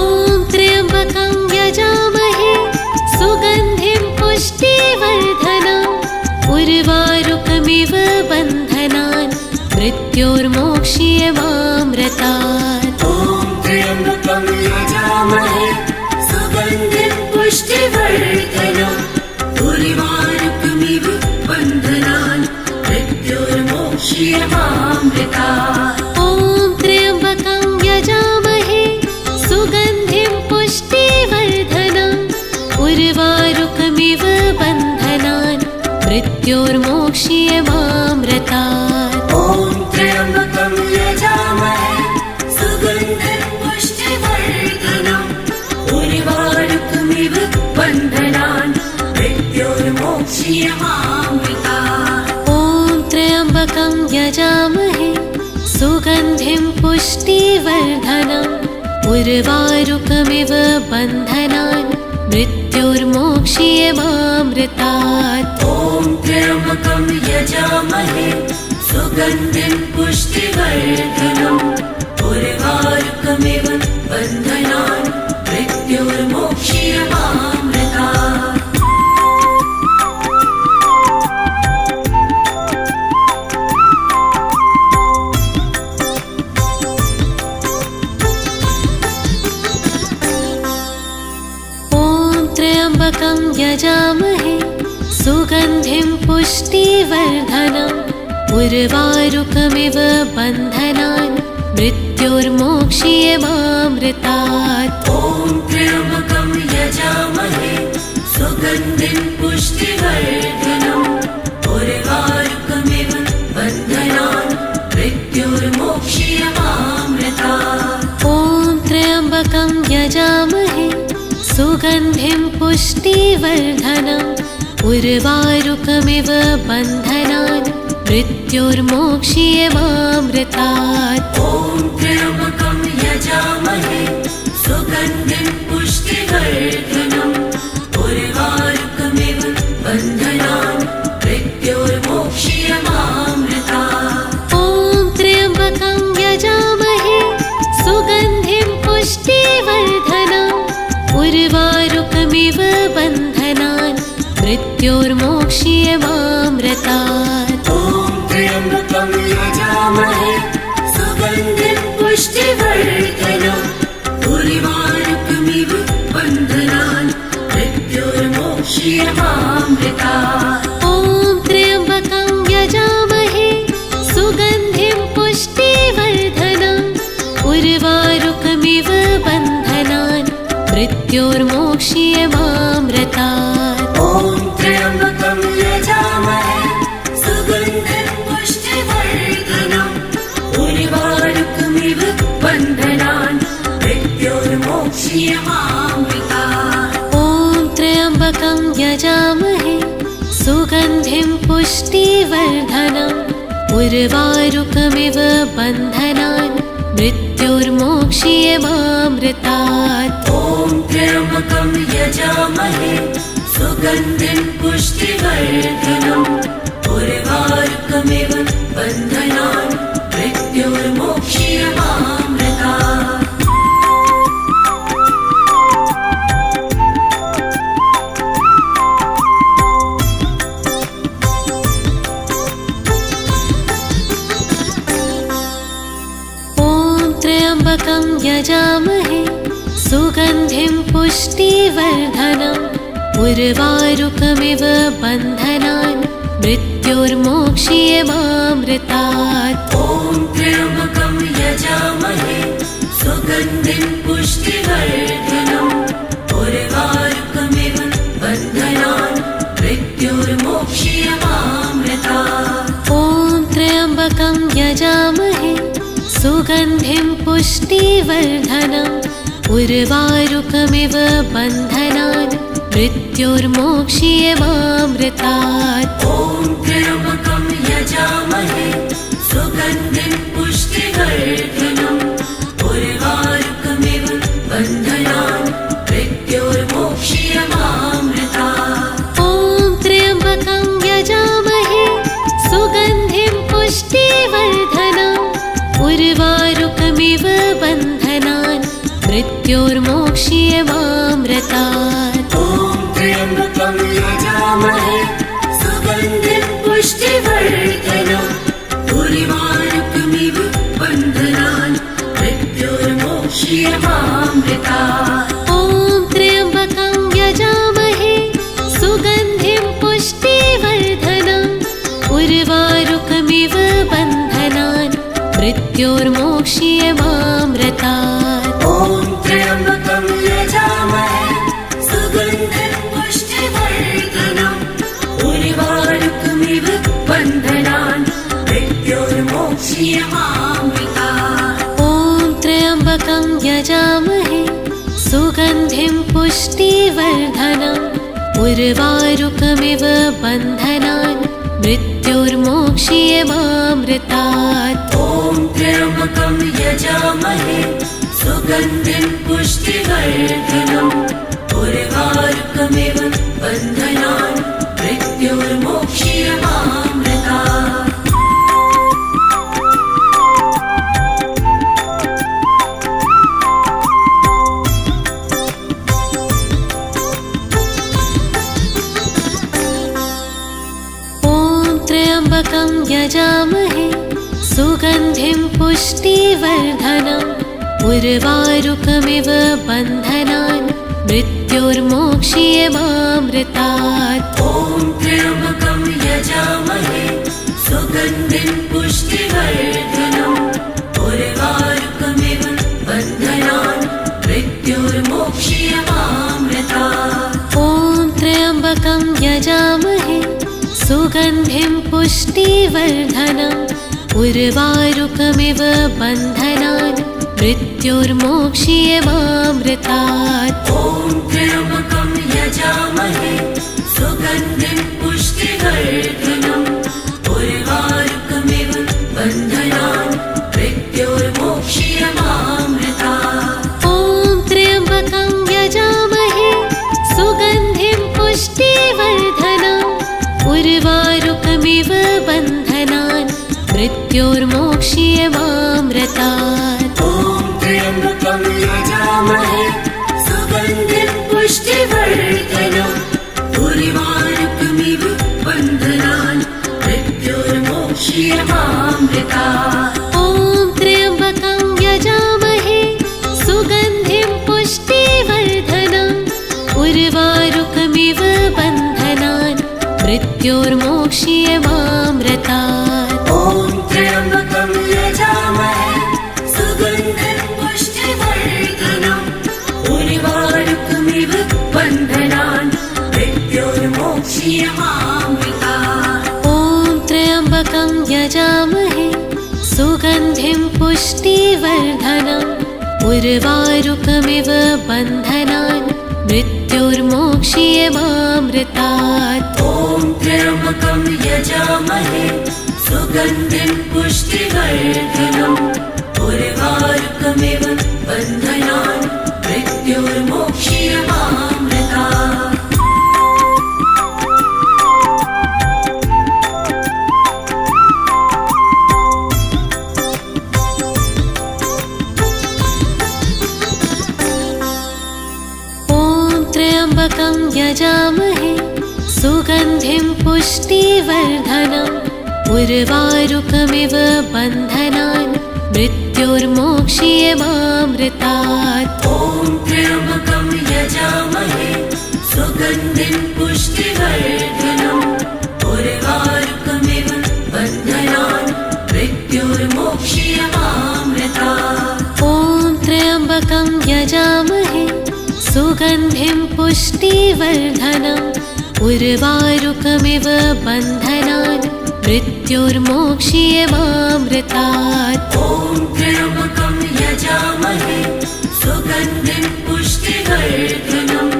[SPEAKER 1] त्र्यम्बकं यजामहे सुगन्धिं पुष्टिवर्धनम् उर्वारुकमिव बन्धनान् मृत्योर्मोक्ष्यमामृतात्।
[SPEAKER 2] ॐ त्र्यम्बकं यजामहे सुगन्धिं पुष्टिवर्धनम् उर्वारुकमिव बन्धनान् मृत्योर्मोक्ष्यमामृतात्।
[SPEAKER 1] ॐ त्र्यम्बकं यजामहे सुगन्धिं पुष्टिवर्धनम् उर्वारुकमिव बन्धनान् मृत्योर्मोक्ष्यमामृतात्।
[SPEAKER 2] ॐ त्र्यम्बकं यजामहे सुगन्धिं पुष्टिवर्धनम् उर्वारुकमिव बन्धनान् मृत्योर्मोक्ष्यमामृतात्।
[SPEAKER 1] ॐ त्र्यम्बकं यजामहे सुगन्धिं पुष्टिवर्धनम् उर्वारुकमिव बन्धनान् मृत्योर्मोक्ष्यमामृतात्।
[SPEAKER 2] ॐ त्र्यम्बकं यजामहे सुगन्धिं पुष्टिवर्धनम् उर्वारुकमिव बन्धनान् मृत्योर्मोक्ष्यमामृतात्।
[SPEAKER 1] त्र्यम्बकं यजामहे सुगन्धिं पुष्टिवर्धनम् उर्वारुकमिव बन्धनान् मृत्योर्मोक्ष्यमामृतात्।
[SPEAKER 2] ॐ त्र्यम्बकं यजामहे सुगन्धिं पुष्टिवर्धनम् उर्वारुकमिव बन्धनान् मृत्योर्मोक्ष्यमामृतात्।
[SPEAKER 1] ॐ त्र्यम्बकं यजामहे सुगन्धिं पुष्टिवर्धनम् उर्वारुकमिव बन्धनान् मृत्योर्मोक्ष्यमामृतात्।
[SPEAKER 2] ॐ त्र्यम्बकं यजामहे सुगन्धिं पुष्टिवर्धनम् उर्वारुकमिव बन्धनान् मृत्योर्मोक्ष्यमामृतात्।
[SPEAKER 1] ॐ त्र्यम्बकं यजामहे सुगन्धिं पुष्टिवर्धनम् उर्वारुकमिव बन्धनान् मृत्योर्मोक्ष्यमामृतात्।
[SPEAKER 2] ॐ त्र्यम्बकं यजामहे सुगन्धिं पुष्टिवर्धनम् उर्वारुकमिव बन्धनान् मृत्योर्मोक्ष्यमामृतात्।
[SPEAKER 1] ॐ त्र्यम्बकं यजामहे सुगन्धिं पुष्टिवर्धनम् उर्वारुकमिव बन्धनान् मृत्योर्मोक्ष्यमामृतात्।
[SPEAKER 2] ॐ त्र्यम्बकं यजामहे सुगन्धिं पुष्टिवर्धनम् उर्वारुकमिव
[SPEAKER 1] यजामहे सुगन्धिं पुष्टिवर्धनम् उर्वारुकमिव बन्धनान् मृत्योर्मोक्ष्यमामृतात्।
[SPEAKER 2] ॐ त्र्यम्बकं यजामहे सुगन्धिं पुष्टिवर्धनम् उर्वारुकमिव बन्धनान् मृत्योर्मोक्ष्यमामृतात्।
[SPEAKER 1] त्र्यम्बकं यजामहे सुगन्धिं पुष्टिवर्धनम् उर्वारुकमिव बन्धनान् मृत्योर्मोक्ष्यमामृतात्।
[SPEAKER 2] ॐ त्र्यम्बकं यजामहे सुगन्धिं पुष्टिवर्धनम् उर्वारुकमिव बन्धनान् मृत्योर्मोक्ष्यमामृतात्।
[SPEAKER 1] ॐ त्र्यम्बकं यजामहे सुगन्धिं पुष्टिवर्धनम् उर्वारुकमिव बन्धनान् मृत्योर्मोक्ष्यमामृतात्।
[SPEAKER 2] ॐ त्र्यम्बकं यजामहे सुगन्धिं पुष्टिवर्धनम् उर्वारुकमिव बन्धनान् मृत्योर्मोक्ष्यमामृतात्।
[SPEAKER 1] ॐ त्र्यम्बकं यजामहे सुगन्धिं पुष्टिवर्धनम् उर्वारुकमिव बन्धनान् मृत्योर्मोक्ष्यमामृतात्।
[SPEAKER 2] ॐ त्र्यम्बकं यजामहे सुगन्धिं पुष्टिवर्धनम् उर्वारुकमिव बन्धनान् मृत्योर्मोक्ष्यमामृतात्।
[SPEAKER 1] ॐ त्र्यम्बकं यजामहे सुगन्धिं पुष्टिवर्धनम् उर्वारुकमिव बन्धनान् मृत्योर्मोक्ष्यमामृतात्।
[SPEAKER 2] ॐ त्र्यम्बकं यजामहे सुगन्धिं पुष्टिवर्धनम् उर्वारुकमिव बन्धनान् मृत्योर्मोक्ष्यमामृतात्।
[SPEAKER 1] ॐ त्र्यम्बकं यजामहे सुगन्धिं पुष्टिवर्धनम् उर्वारुकमिव बन्धनान् मृत्योर्मोक्ष्यमामृतात्।
[SPEAKER 2] ॐ त्र्यम्बकं यजामहे सुगन्धिं पुष्टिवर्धनम् उर्वारुकमिव बन्धनान् मृत्योर्मोक्ष्यमामृतात्।
[SPEAKER 1] त्र्यम्बकं यजामहे सुगन्धिं पुष्टिवर्धनम् उर्वारुकमिव बन्धनान् मृत्योर्मोक्ष्यमामृतात्।
[SPEAKER 2] ॐ त्र्यम्बकं यजामहे सुगन्धिं पुष्टिवर्धनम् उर्वारुकमिव बन्धनान् मृत्योर्मोक्ष्यमामृतात्।
[SPEAKER 1] ॐ त्र्यम्बकं यजामहे सुगन्धिं पुष्टिवर्धनम् उर्वारुकमिव बन्धनान् मृत्योर्मोक्ष्यमामृतात्।
[SPEAKER 2] ॐ त्र्यम्बकं यजामहे सुगन्धिं पुष्टिवर्धनम् उर्वारुकमिव बन्धनान् मृत्योर्मोक्ष्यमामृतात्।
[SPEAKER 1] ॐ त्र्यम्बकं यजामहे सुगन्धिं पुष्टिवर्धनम् उर्वारुकमिव बन्धनान् मृत्योर्मोक्ष्यमामृतात्।
[SPEAKER 2] ॐ त्र्यम्बकं यजामहे सुगन्धिं पुष्टिवर्धनम् उर्वारुकमिव बन्धनान् मृत्योर्मोक्ष्यमामृतात्।
[SPEAKER 1] ॐ त्र्यम्बकं यजामहे सुगन्धिं पुष्टिवर्धनम् उर्वारुकमिव बन्धनान् मृत्योर्मोक्ष्यमामृतात्।
[SPEAKER 2] ॐ त्र्यम्बकं यजामहे सुगन्धिं पुष्टिवर्धनम् उर्वारुकमिव बन्धनान् मृत्योर्मोक्ष्यमामृतात्।
[SPEAKER 1] ॐ त्र्यम्बकं यजामहे सुगन्धिं पुष्टिवर्धनम् उर्वारुकमिव बन्धनान् मृत्योर्मोक्ष्यमामृतात्। यजामहे सुगन्धिं पुष्टिवर्धनम् उर्वारुकमिव बन्धनान् मृत्योर्मोक्ष्यमामृतात्। त्र्यम्बकं यजामहे सुगन्धिं पुष्टिवर्धनम् उर्वारुकमिव बन्धनान् मृत्योर्मोक्ष्यमामृतात्।
[SPEAKER 2] ॐ त्र्यम्बकं यजामहे सुगन्धिं पुष्टिवर्धनम् उर्वारुकमिव बन्धनान् मृत्योर्मोक्ष्यमामृतात्।
[SPEAKER 1] ॐ त्र्यम्बकं यजामहे सुगन्धिं पुष्टिवर्धनम् उर्वारुकमिव बन्धनान् मृत्योर्मोक्ष्यमामृतात्।
[SPEAKER 2] ॐ त्र्यम्बकं यजामहे सुगन्धिं पुष्टिवर्धनम्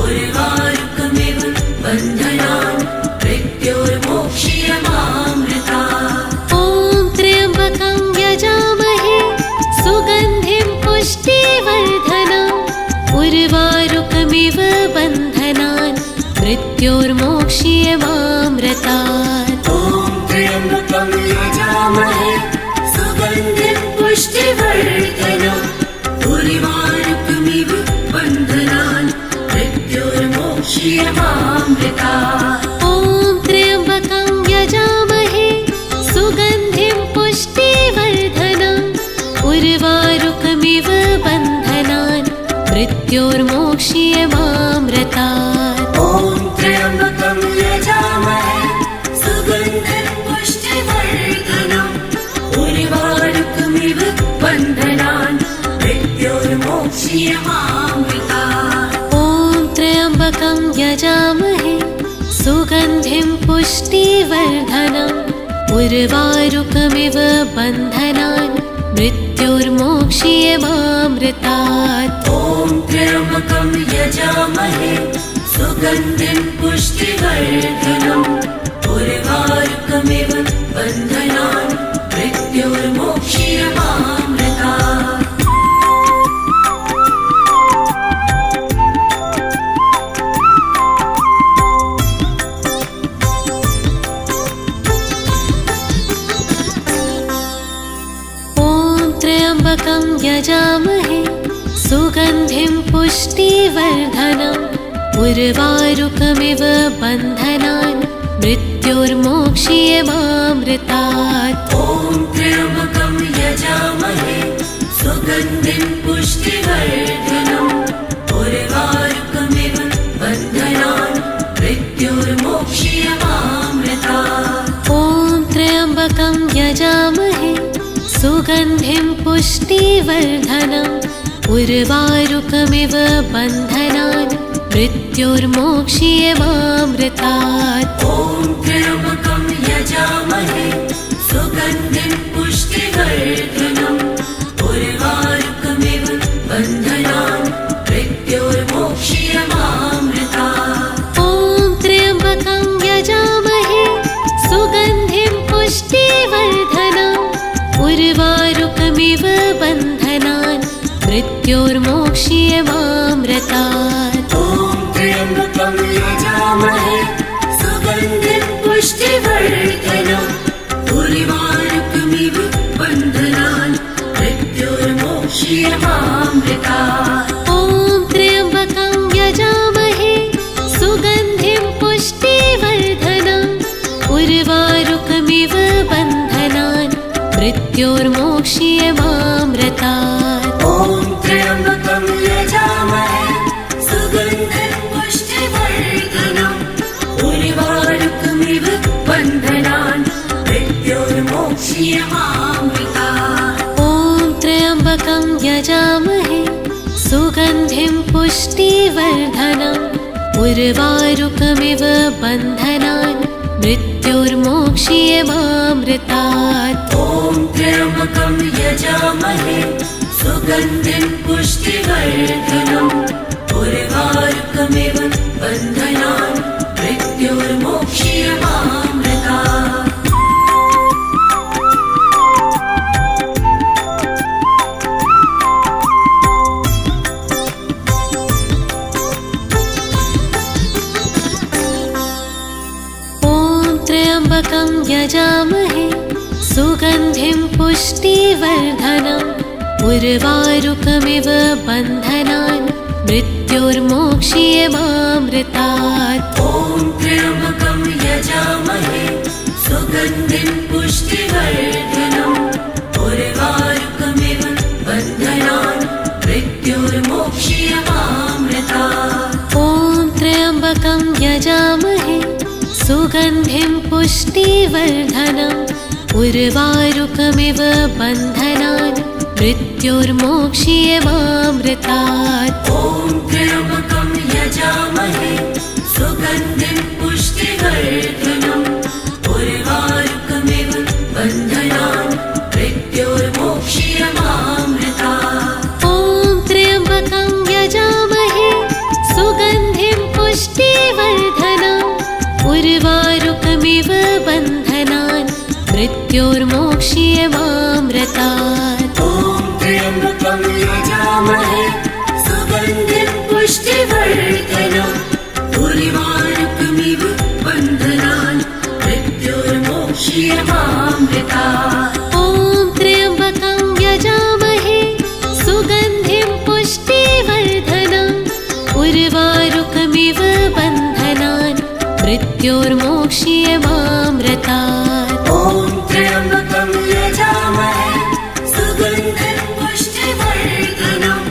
[SPEAKER 2] उर्वारुकमिव बन्धनान् मृत्योर्मोक्ष्यमामृतात्।
[SPEAKER 1] ॐ त्र्यम्बकं यजामहे सुगन्धिं पुष्टिवर्धनम् उर्वारुकमिव बन्धनान् मृत्योर्मोक्ष्यमामृतात्।
[SPEAKER 2] ॐ त्र्यम्बकं यजामहे सुगन्धिं पुष्टिवर्धनम् उर्वारुकमिव बन्धनान् मृत्योर्मोक्ष्यमामृतात्।
[SPEAKER 1] ॐ त्र्यम्बकं यजामहे सुगन्धिं पुष्टिवर्धनम् उर्वारुकमिव बन्धनान् मृत्योर्मोक्ष्यमामृतात्।
[SPEAKER 2] ॐ त्र्यम्बकं यजामहे सुगन्धिं पुष्टिवर्धनम् उर्वारुकमिव बन्धनान् मृत्योर्मोक्ष्यमामृतात्।
[SPEAKER 1] ॐ त्र्यम्बकं यजामहे सुगन्धिं पुष्टिवर्धनम् उर्वारुकमिव बन्धनान् मृत्योर्मोक्ष्यमामृतात्।
[SPEAKER 2] ॐ त्र्यम्बकं यजामहे सुगन्धिं पुष्टिवर्धनम् उर्वारुकमिव बन्धनान् मृत्योर्मोक्ष्यमामृतात्।
[SPEAKER 1] त्र्यम्बकं यजामहे सुगन्धिं पुष्टिवर्धनम् उर्वारुकमिव बन्धनान् मृत्योर्मोक्ष्यमामृतात्।
[SPEAKER 2] ॐ त्र्यम्बकं यजामहे सुगन्धिं पुष्टिवर्धनम् उर्वारुकमिव बन्धनान् मृत्योर्मोक्ष्यमामृतात्।
[SPEAKER 1] ॐ त्र्यम्बकं यजामहे सुगन्धिं पुष्टिवर्धनम् उर्वारुकमिव बन्धनान् मृत्योर्मोक्ष्यमामृतात्।
[SPEAKER 2] ॐ त्र्यम्बकं यजामहे सुगन्धिं पुष्टिवर्धनम् उर्वारुकमिव बन्धनान् मृत्योर्मोक्ष्यमामृतात्।
[SPEAKER 1] ॐ त्र्यम्बकं यजामहे सुगन्धिं पुष्टिवर्धनम् उर्वारुकमिव बन्धनान् मृत्योर्मोक्ष्यमामृतात्।
[SPEAKER 2] ॐ त्र्यम्बकं यजामहे सुगन्धिं पुष्टिवर्धनम् उर्वारुकमिव बन्धनान् मृत्योर्मोक्ष्यमामृतात्।
[SPEAKER 1] ॐ त्र्यम्बकं यजामहे सुगन्धिं पुष्टिवर्धनम् उर्वारुकमिव बन्धनान् मृत्योर्मोक्ष्यमामृतात्।
[SPEAKER 2] ॐ त्र्यम्बकं यजामहे सुगन्धिं पुष्टिवर्धनम् उर्वारुकमिव बन्धनान् मृत्योर्मोक्ष्यमामृतात्।
[SPEAKER 1] ॐ त्र्यम्बकं यजामहे सुगन्धिं पुष्टिवर्धनम् उर्वारुकमिव बन्धनान् मृत्योर्मोक्ष्यमामृतात्।
[SPEAKER 2] ॐ त्र्यम्बकं यजामहे सुगन्धिं पुष्टिवर्धनम् उर्वारुकमिव बन्धनान्
[SPEAKER 1] त्र्यम्बकं यजामहे सुगन्धिं पुष्टिवर्धनम् उर्वारुकमिव बन्धनान् मृत्योर्मोक्ष्यमामृतात्।
[SPEAKER 2] ॐ त्र्यम्बकं यजामहे सुगन्धिं पुष्टिवर्धनम् उर्वारुकमिव बन्धनान् मृत्योर्मोक्ष्यमामृतात्।
[SPEAKER 1] ॐ त्र्यम्बकं यजामहे सुगन्धिं पुष्टिवर्धनम् उर्वारुकमिव बन्धनान् मृत्योर्मोक्ष्यमामृतात्।
[SPEAKER 2] ॐ त्र्यम्बकं यजामहे सुगन्धिं पुष्टिवर्धनम् उर्वारुकमिव बन्धनान् मृत्योर्मोक्ष्यमामृतात्।
[SPEAKER 1] ॐ त्र्यम्बकं यजामहे सुगन्धिं पुष्टिवर्धनम् उर्वारुकमिव बन्धनान् मृत्योर्मोक्ष्यमामृतात्।
[SPEAKER 2] ॐ त्र्यम्बकं यजामहे सुगन्धिं पुष्टिवर्धनम् उर्वारुकमिव बन्धनान् मृत्योर्मोक्ष्यमामृतात्।
[SPEAKER 1] ॐ त्र्यम्बकं यजामहे सुगन्धिं पुष्टिवर्धनम् उर्वारुकमिव बन्धनान् मृत्योर्मोक्ष्यमामृतात्।
[SPEAKER 2] ॐ त्र्यम्बकं यजामहे सुगन्धिं पुष्टिवर्धनम्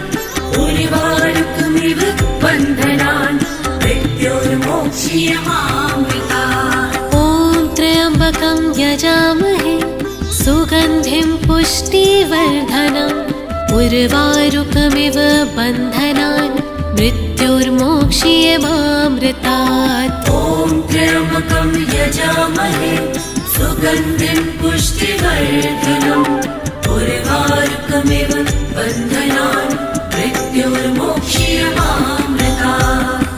[SPEAKER 2] उर्वारुकमिव बन्धनान् मृत्योर्मोक्ष्यमामृतात्।
[SPEAKER 1] ॐ त्र्यम्बकं यजामहे सुगन्धिं पुष्टिवर्धनम् उर्वारुकमिव बन्धनान् मृत्योर्मोक्ष्यमामृतात्।
[SPEAKER 2] ॐ त्र्यम्बकं यजामहे सुगन्धिं पुष्टिवर्धनम् उर्वारुकमिव बन्धनान् मृत्योर्मोक्ष्यमामृतात्।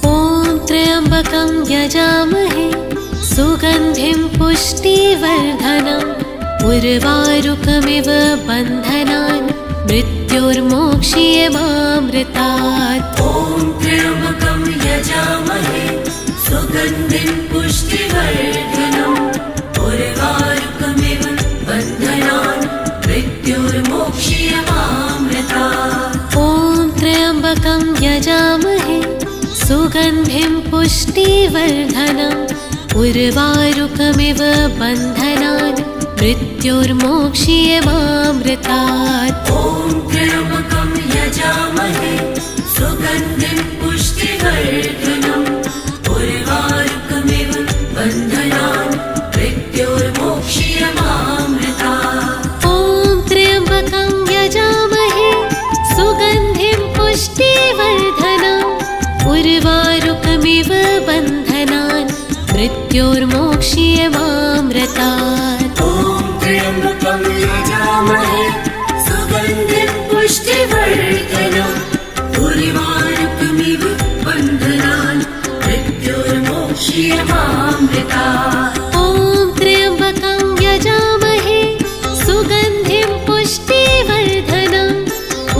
[SPEAKER 1] ॐ त्र्यम्बकं यजामहे सुगन्धिं पुष्टिवर्धनम् उर्वारुकमिव बन्धनान् मृत्योर्मोक्ष्यमामृतात्।
[SPEAKER 2] ॐ त्र्यम्बकं यजामहे सुगन्धिं पुष्टिवर्धनम् उर्वारुकमिव बन्धनान् मृत्योर्मोक्ष्यमामृतात्।
[SPEAKER 1] ॐ त्र्यम्बकं यजामहे सुगन्धिं पुष्टिवर्धनम् उर्वारुकमिव बन्धनान् मृत्योर्मोक्ष्यमामृतात्।
[SPEAKER 2] ॐ त्र्यम्बकं यजामहे सुगन्धिं पुष्टिवर्धनम् उर्वारुकमिव बन्धनान् मृत्योर्मोक्ष्यमामृतात्।
[SPEAKER 1] ॐ त्र्यम्बकं यजामहे सुगन्धिं पुष्टिवर्धनम् उर्वारुकमिव बन्धनान् मृत्योर्मोक्ष्यमामृतात्।
[SPEAKER 2] ॐ त्र्यम्बकं यजामहे सुगन्धिं पुष्टिवर्धनम् उर्वारुकमिव बन्धनान् मृत्योर्मोक्ष्यमामृतात्।
[SPEAKER 1] ॐ त्र्यम्बकं यजामहे सुगन्धिं पुष्टिवर्धनम्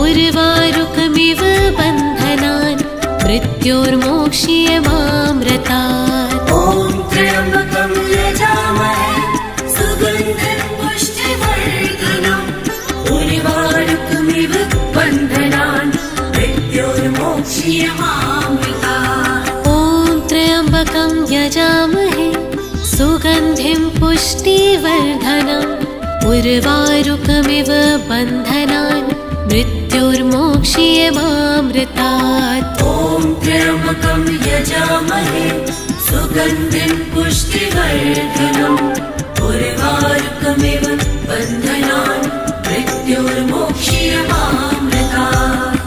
[SPEAKER 1] उर्वारुकमिव बन्धनान् मृत्योर्मोक्ष्यमामृतात्।
[SPEAKER 2] ॐ त्र्यम्बकं यजामहे सुगन्धिं पुष्टिवर्धनम् उर्वारुकमिव बन्धनान् मृत्योर्मोक्ष्यमामृतात्।
[SPEAKER 1] ॐ त्र्यम्बकं यजामहे सुगन्धिं पुष्टिवर्धनम् उर्वारुकमिव बन्धनान् मृत्योर्मोक्ष्यमामृतात्।
[SPEAKER 2] ॐ त्र्यम्बकं यजामहे सुगन्धिं पुष्टिवर्धनम् उर्वारुकमिव बन्धनान् मृत्योर्मोक्ष्यमामृतात्।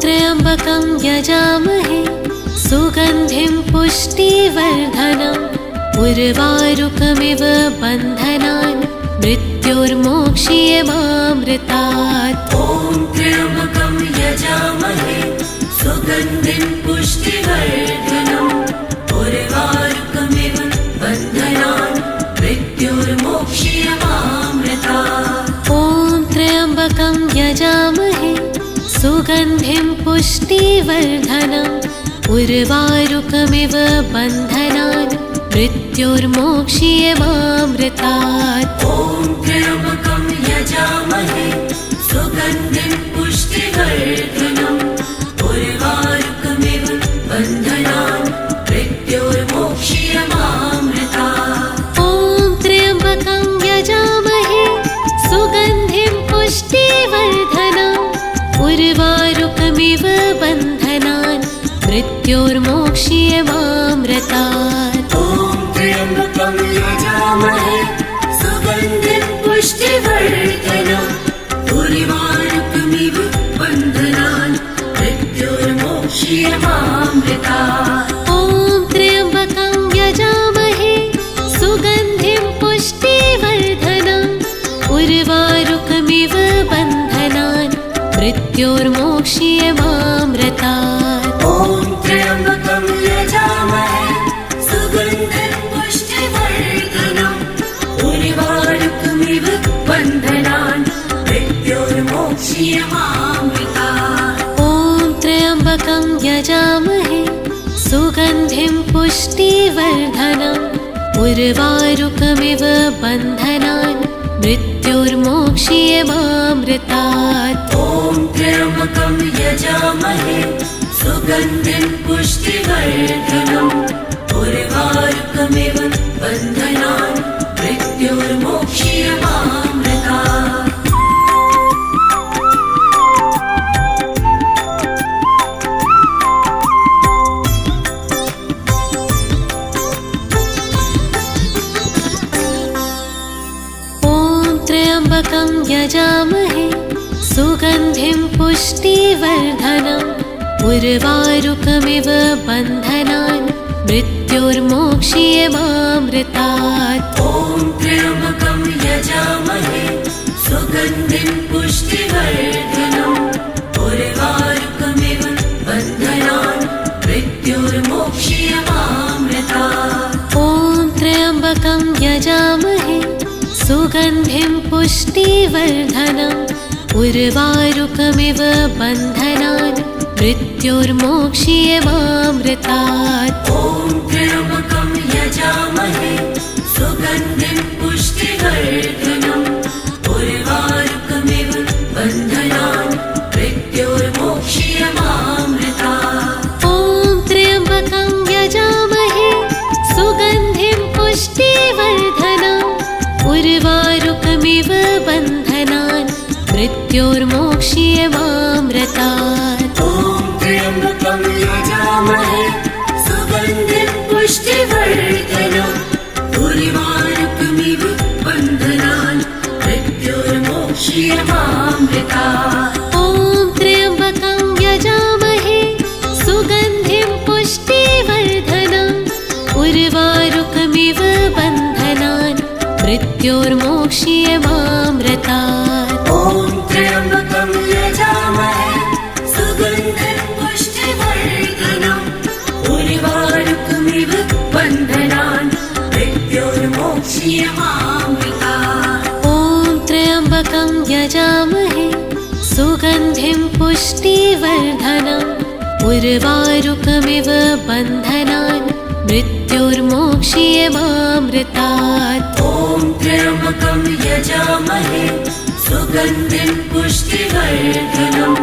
[SPEAKER 1] त्र्यम्बकं यजामहे सुगन्धिं पुष्टिवर्धनम् उर्वारुकमिव बन्धनान् मृत्योर्मोक्ष्यमामृतात्। मृत्योर्मोक्ष्यमामृतात्।
[SPEAKER 2] ॐ त्र्यम्बकं यजामहे सुगन्धिं पुष्टिवर्धनम् उर्वारुकमिव बन्धनान् मृत्योर्मोक्ष्यमामृतात्।
[SPEAKER 1] ॐ त्र्यम्बकं यजामहे सुगन्धिं पुष्टिवर्धनम् उर्वारुकमिव बन्धनान् मृत्योर्मोक्ष्यमामृतात्।
[SPEAKER 2] ॐ त्र्यम्बकं यजामहे सुगन्धिं पुष्टिवर्धनम् उर्वारुकमिव बन्धनान् मृत्योर्मोक्ष्यमामृतात्।
[SPEAKER 1] ॐ त्र्यम्बकं यजामहे सुगन्धिं पुष्टिवर्धनम् उर्वारुकमिव बन्धनान् मृत्योर्मोक्ष्यमामृतात्।
[SPEAKER 2] ॐ त्र्यम्बकं यजामहे सुगन्धिं पुष्टिवर्धनम् उर्वारुकमिव बन्धनान् मृत्योर्मोक्ष्यमामृतात्।
[SPEAKER 1] ॐ त्र्यम्बकं यजामहे सुगन्धिं पुष्टिवर्धनम् उर्वारुकमिव बन्धनान् मृत्योर्मोक्ष्यमामृतात्।
[SPEAKER 2] ॐ त्र्यम्बकं यजामहे सुगन्धिं पुष्टिवर्धनम् उर्वारुकमिव बन्धनान् मृत्योर्मोक्ष्यमामृतात्।
[SPEAKER 1] ॐ त्र्यम्बकं यजामहे सुगन्धिं पुष्टिवर्धनम् उर्वारुकमिव बन्धनान् मृत्योर्मोक्ष्यमामृतात्।
[SPEAKER 2] ॐ त्र्यम्बकं यजामहे सुगन्धिं पुष्टिवर्धनम् उर्वारुकमिव बन्धनान् मृत्योर्मोक्ष्यमामृतात्।
[SPEAKER 1] त्र्यम्बकं यजामहे सुगन्धिं पुष्टिवर्धनम् उर्वारुकमिव बन्धनान् मृत्योर्मोक्ष्यमामृतात्।
[SPEAKER 2] ॐ त्र्यम्बकं यजामहे सुगन्धिं पुष्टिवर्धनम् उर्वारुकमिव बन्धनान् मृत्योर्मोक्ष्यमामृतात्।
[SPEAKER 1] ॐ त्र्यम्बकं यजामहे सुगन्धिं पुष्टिवर्धनम् उर्वारुकमिव बन्धनान् मृत्योर्मोक्ष्यमामृतात्।
[SPEAKER 2] ॐ त्र्यम्बकं यजामहे सुगन्धिं पुष्टिवर्धनम् उर्वारुकमिव बन्धनान् मृत्योर्मोक्ष्यमामृतात्।
[SPEAKER 1] ॐ त्र्यम्बकं यजामहे सुगन्धिं पुष्टिवर्धनम् उर्वारुकमिव बन्धनान् मृत्योर्मोक्ष्यमामृतात्।
[SPEAKER 2] ॐ त्र्यम्बकं यजामहे सुगन्धिं पुष्टिवर्धनम् उर्वारुकमिव बन्धनान् मृत्योर्मोक्ष्यमामृतात्।
[SPEAKER 1] ॐ त्र्यम्बकं यजामहे सुगन्धिं पुष्टिवर्धनम् उर्वारुकमिव बन्धनान् मृत्योर्मोक्ष्यमामृतात्।
[SPEAKER 2] ॐ त्र्यम्बकं यजामहे सुगन्धिं पुष्टिवर्धनम् उर्वारुकमिव बन्धनान् मृत्योर्मोक्ष्यमामृतात्।
[SPEAKER 1] ॐ त्र्यम्बकं यजामहे सुगन्धिं पुष्टिवर्धनम् उर्वारुकमिव बन्धनान् मृत्योर्मोक्ष्यमामृतात्।
[SPEAKER 2] ॐ त्र्यम्बकं यजामहे सुगन्धिं पुष्टिवर्धनम्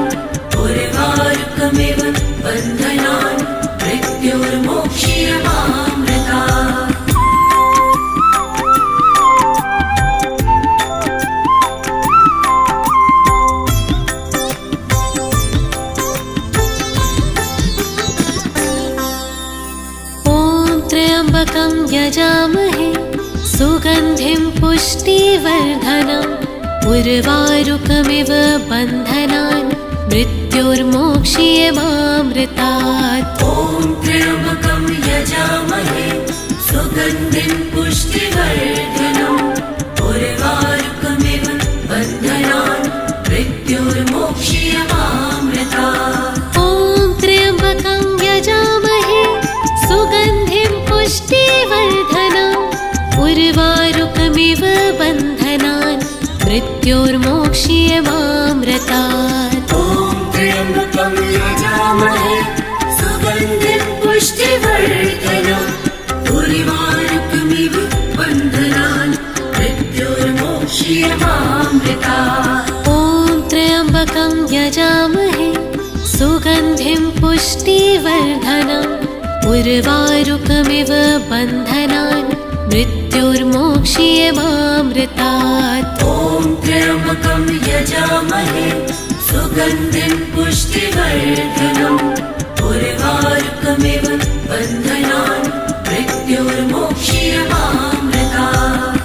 [SPEAKER 2] उर्वारुकमिव बन्धनान् मृत्योर्मोक्ष्यमामृतात्।
[SPEAKER 1] त्र्यम्बकं यजामहे सुगन्धिं पुष्टिवर्धनम् उर्वारुकमिव बन्धनान् मृत्योर्मोक्ष्यमामृतात्।
[SPEAKER 2] ॐ त्र्यम्बकं यजामहे सुगन्धिं पुष्टिवर्धनम् उर्वारुकमिव
[SPEAKER 1] उर्वारुकमिव बन्धनान् मृत्योर्मोक्ष्यमामृतात्।
[SPEAKER 2] ॐ त्र्यम्बकं यजामहे सुगन्धिं पुष्टिवर्धनम् उर्वारुकमिव बन्धनान् मृत्योर्मोक्ष्यमामृतात्।
[SPEAKER 1] ॐ त्र्यम्बकं यजामहे सुगन्धिं पुष्टिवर्धनम् उर्वारुकमिव बन्धनान् मृत्योर्मोक्ष्यमामृतात्।
[SPEAKER 2] ॐ त्र्यम्बकं यजामहे सुगन्धिं पुष्टिवर्धनम् उर्वारुकमिव बन्धनान् मृत्योर्मोक्ष्यमामृतात्।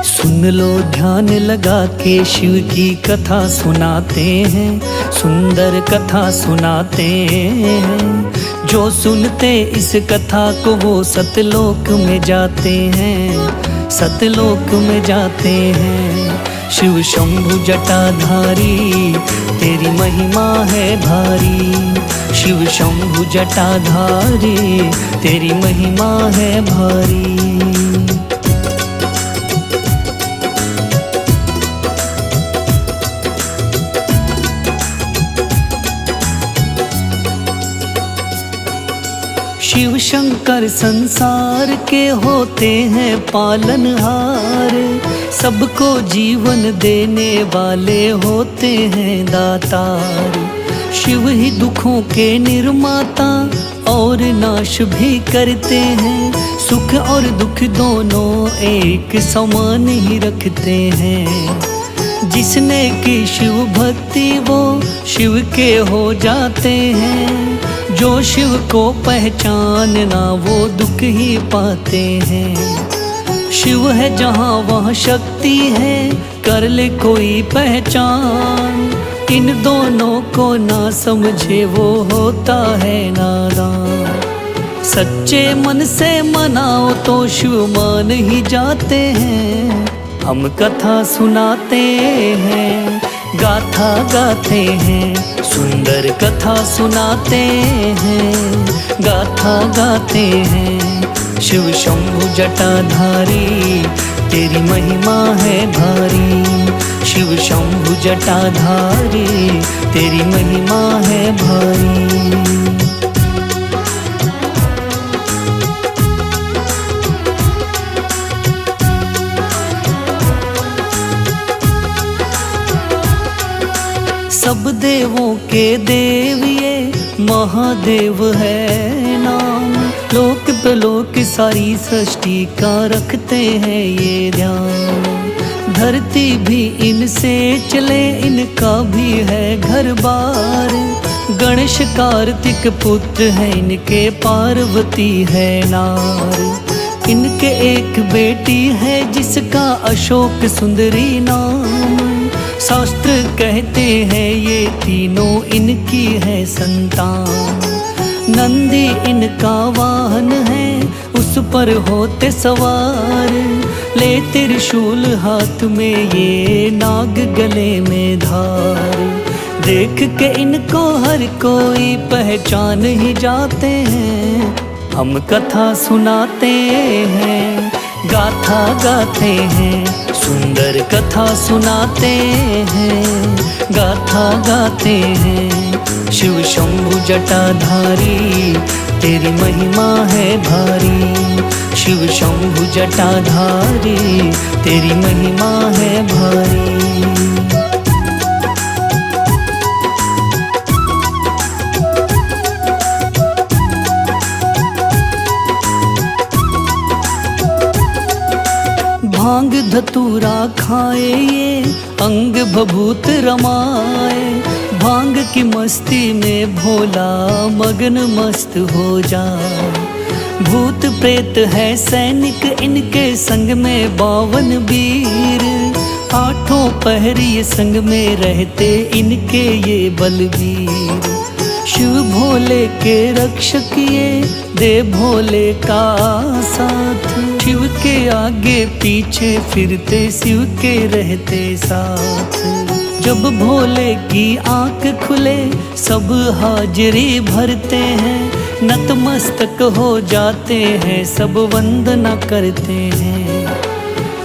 [SPEAKER 3] सुन लो ध्यान लगा के शिव की कथा सुनाते हैं, सुंदर कथा सुनाते हैं। जो सुनते इस कथा को वो सतलोक में जाते हैं, सतलोक में जाते हैं। शिव शंभु जटाधारी तेरी महिमा है भारी, शिव शंभु जटाधारी तेरी महिमा है भारी। शिव शंकर संसार के होते हैं पालनहार, सबको जीवन देने वाले होते हैं दातार। शिव ही दुखों के निर्माता और नाश भी करते हैं, सुख और दुख दोनों एक समान ही रखते हैं। जिसने की शिव भक्ति वो शिव के हो जाते हैं, जो शिव को पहचानना वो दुख ही पाते हैं। शिव है जहाँ वहाँ शक्ति है, कर ले कोई पहचान। इन दोनों को ना समझे वो होता है नादान। सच्चे मन से मनाओ तो शिव मान ही जाते हैं। हम कथा सुनाते हैं, गाथा गाते हैं, सुंदर कथा सुनाते हैं, गाथा गाते हैं। शिव शंभु जटाधारी तेरी महिमा है भारी, शिव शंभु जटाधारी तेरी महिमा है भारी। सब देवों के देव ये महादेव है नाम, लोक पे लोक सारी सृष्टि का रखते हैं ये ध्यान। धरती भी इनसे चले, इनका भी है घर बार। गणेश कार्तिक पुत्र है इनके, पार्वती है नार। इनके एक बेटी है जिसका अशोक सुंदरी नाम। शास्त्र कहते हैं ये तीनों इनकी है संतान। नंदी इनका वाहन है, उस पर होते सवार। ले त्रिशूल हाथ में ये, नाग गले में धार। देख के इनको हर कोई पहचान ही जाते हैं। हम कथा सुनाते हैं, गाथा गाते हैं, सुंदर कथा सुनाते हैं, गाथा गाते हैं। शिव शंभु जटाधारी तेरी महिमा है भारी, शिव शंभु जटाधारी तेरी महिमा है भारी। भांग धतूरा खाए ये, अंग भभूत रमाए, भांग की मस्ती में भोला मगन मस्त हो जाए। भूत प्रेत है सैनिक इनके संग में 52 वीर, आठों पहरी संग में रहते इनके ये बलवीर। शिव भोले के रक्षक ये दे भोले का साथ, शिव के आगे पीछे फिरते शिव के रहते साथ। जब भोले की आंख खुले सब हाजिरी भरते हैं, नतमस्तक हो जाते हैं सब वंदना करते हैं।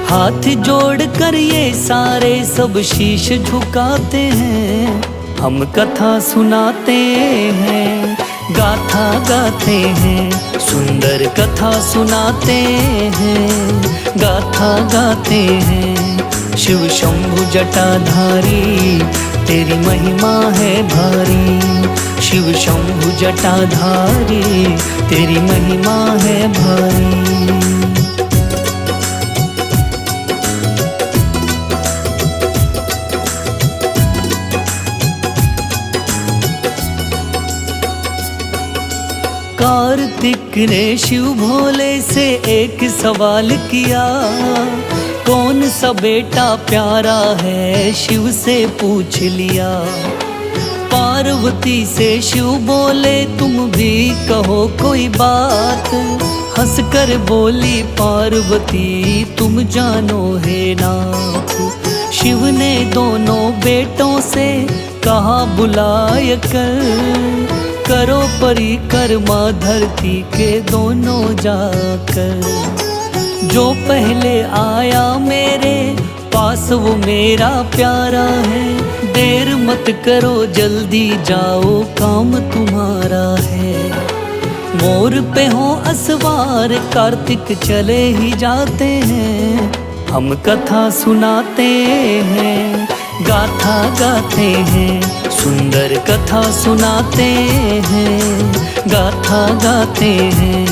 [SPEAKER 3] हाथ जोड़ कर ये सारे सब शीश झुकाते हैं, हम कथा सुनाते हैं गाथा गाते हैं, सुंदर कथा सुनाते हैं गाथा गाते हैं। शिव शंभु जटाधारी तेरी महिमा है भारी, शिव शंभु जटाधारी तेरी महिमा है भारी। कार्तिक ने शिव भोले से एक सवाल किया, कौन सा बेटा प्यारा है शिव से पूछ लिया। पार्वती से शिव बोले तुम भी कहो कोई बात, हंसकर बोली पार्वती तुम जानो है नाथ। शिव ने दोनों बेटों से कहा बुलाय कर, करो परिक्रमा धरती के दोनों जाकर। जो पहले आया मेरे पास वो मेरा प्यारा है, देर मत करो जल्दी जाओ काम तुम्हारा है। मोर पे हो असवार कार्तिक चले ही जाते हैं, हम कथा सुनाते हैं गाथा गाते हैं, सुंदर कथा सुनाते हैं गाथा गाते हैं।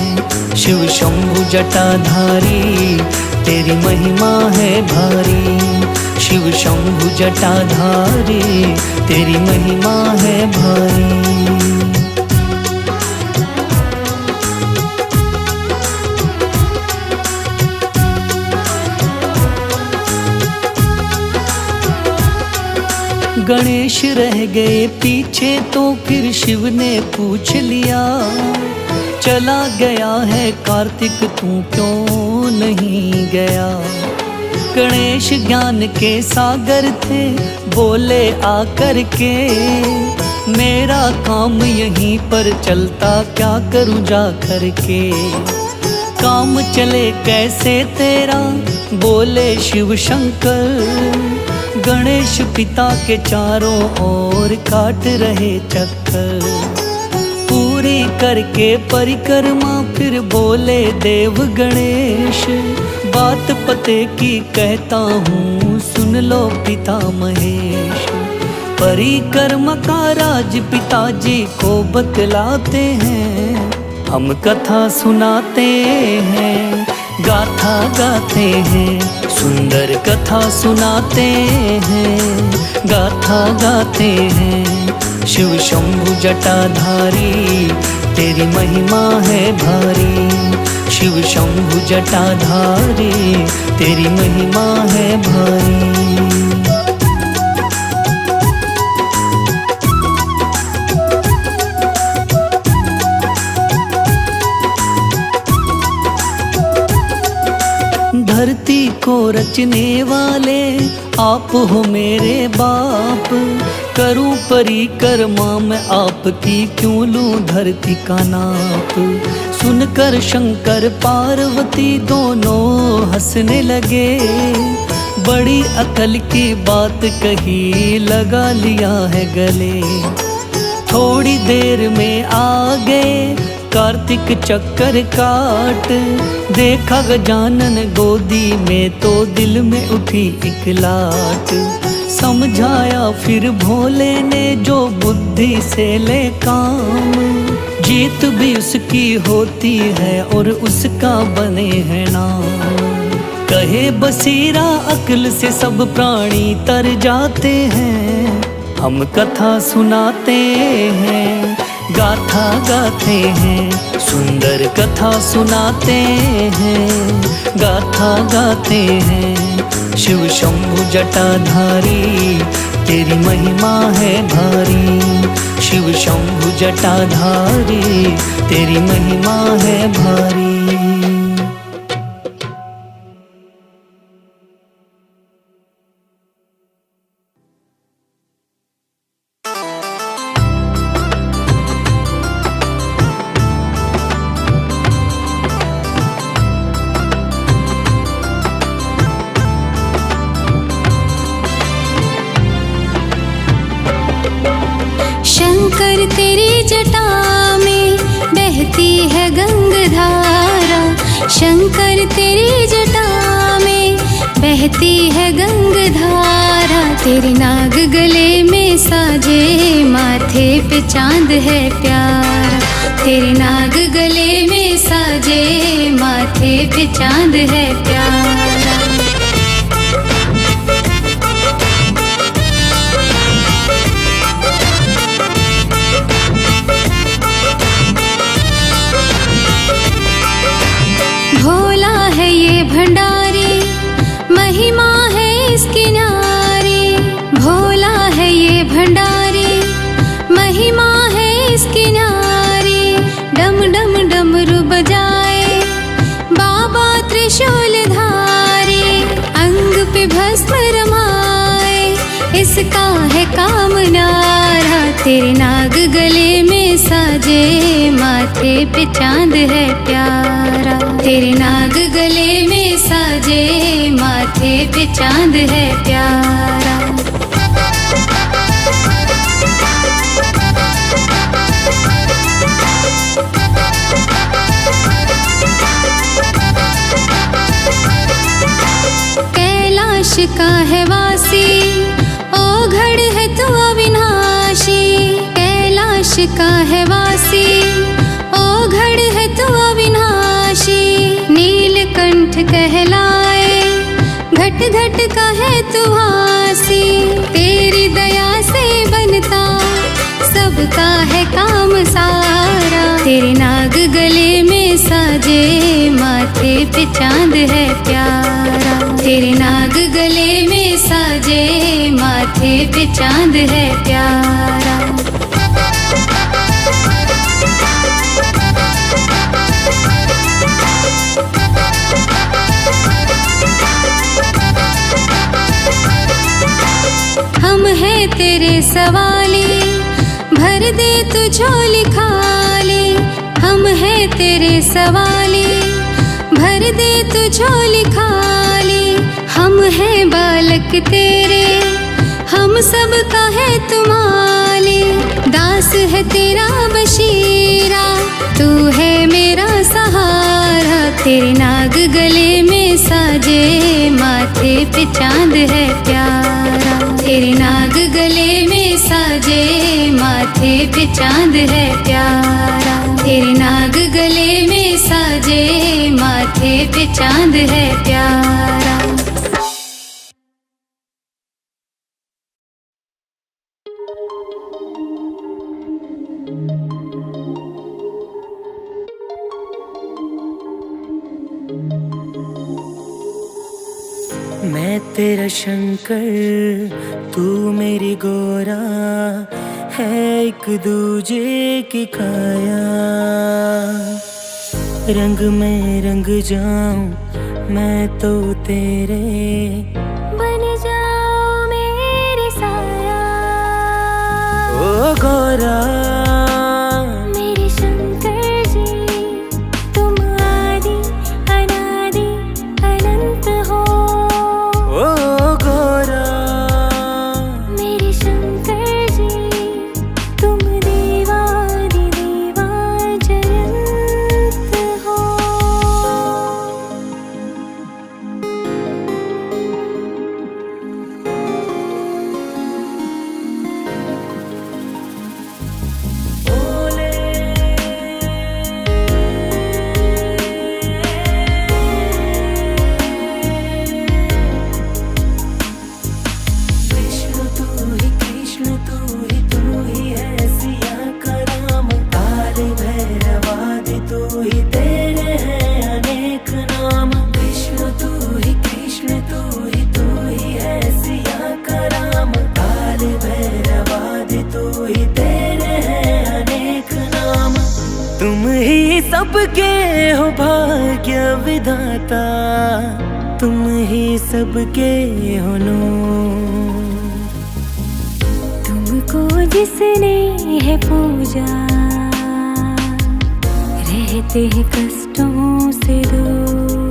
[SPEAKER 3] शिव शंभु जटाधारी तेरी महिमा है भारी, शिव शंभु जटाधारी तेरी महिमा है भारी। गणेश रह गए पीछे तो फिर शिव ने पूछ लिया, चला गया है कार्तिक तू क्यों नहीं गया। गणेश ज्ञान के सागर थे बोले आकर के, मेरा काम यहीं पर चलता क्या करूं जा करके। काम चले कैसे तेरा बोले शिव शंकर, गणेश पिता के चारों ओर काट रहे चक्कर। पूरी करके परिक्रमा फिर बोले देव गणेश, बात पते की कहता हूँ सुन लो पिता महेश। परिक्रमा का राज पिताजी को बतलाते हैं, हम कथा सुनाते हैं गाथा गाते हैं, सुंदर कथा सुनाते हैं गाथा गाते हैं। शिव शंभु जटाधारी तेरी महिमा है भारी, शिव शंभु जटाधारी तेरी महिमा है भारी। धरती को रचने वाले आप हो मेरे बाप, करूं परिक्रमा मैं आपकी क्यों लूं धरती का नाप। सुनकर शंकर पार्वती दोनों हंसने लगे, बड़ी अकल की बात कही लगा लिया है गले। थोड़ी देर में आ गए कार्तिक चक्कर काट, देखा गजानन गोदी में तो दिल में उठी एक लाट। समझाया फिर भोले ने जो बुद्धि से ले काम, जीत भी उसकी होती है और उसका बने है नाम। रहे बसीरा अक्ल से सब प्राणी तर जाते हैं। हम कथा सुनाते हैं, गाथा गाते हैं, सुंदर कथा सुनाते हैं, गाथा गाते हैं। शिव शंभु जटाधारी तेरी महिमा है भारी, शिव शंभु जटाधारी तेरी महिमा है भारी।
[SPEAKER 1] शंकर तेरी जटा में बहती है गंगाधारा, शंकर तेरी जटा में बहती है गंगाधारा। तेरे नाग गले में साजे, माथे पे चांद है प्यारा। तेरे नाग गले में साजे, माथे पे चांद है प्यारा। भोला है ये भंडारी, महिमा है इसकी न्यारी। भोला है ये भंडारी, महिमा है इसकी न्यारी। डम डम डमरू बजाए बाबा त्रिशूल धारी, अंग पे भस्म रमाए इसका है काम न्यारा। तेरे नाग गले में साजे, माथे पे चांद है प्यारा। तेरे नाग गले में साजे, माथे पे चांद है प्यारा। कैलाश का है वासी, ओघड़ है तू अविनाशी। कैलाश का है वासी, ओघड़ है तू अविनाशी। नीलकंठ कहलाए, घट घट का है तू वासी। तेरी दया से बनता सबका है काम सारा। तेरे नाग गले में साजे, माथे पे चांद है प्यारा। तेरे नाग गले में साजे, माथे पे चांद है प्यारा। हम हैं तेरे सवाली, भर दे तू झोली खाली। हम हैं तेरे सवाली, भर दे तू झोली खाली। हम हैं बालक तेरे, हम सब का है तुम्हारी। दास है तेरा बशीरा, तू है मेरा सहारा। तेरे नाग गले में साजे, माथे पे चांद है प्यारा। तेरे नाग गले में साजे, माथे पे चांद है प्यारा। तेरे नाग गले में साजे, माथे पे चांद है प्यारा।
[SPEAKER 3] मैं तेरा शंकर, तू मेरी गोरा, है एक दूजे की काया। रंग में रंग जाऊं मैं तो तेरे,
[SPEAKER 1] बन जाओ मेरे साया।
[SPEAKER 3] ओ गोरा
[SPEAKER 1] मेरे शंकर जी, तुम आदि अनादि अनंत हो।
[SPEAKER 3] ओ गोरा
[SPEAKER 1] मेरे शंकर जी, तुम देवादि देवा जयंत हो।
[SPEAKER 3] ही तेरे हैं अनेक नाम। तुम ही सबके हो भाग्य विधाता, तुम ही सबके हो नूर।
[SPEAKER 1] तुमको जिसने है पूजा, रहते हैं कष्टों से दूर।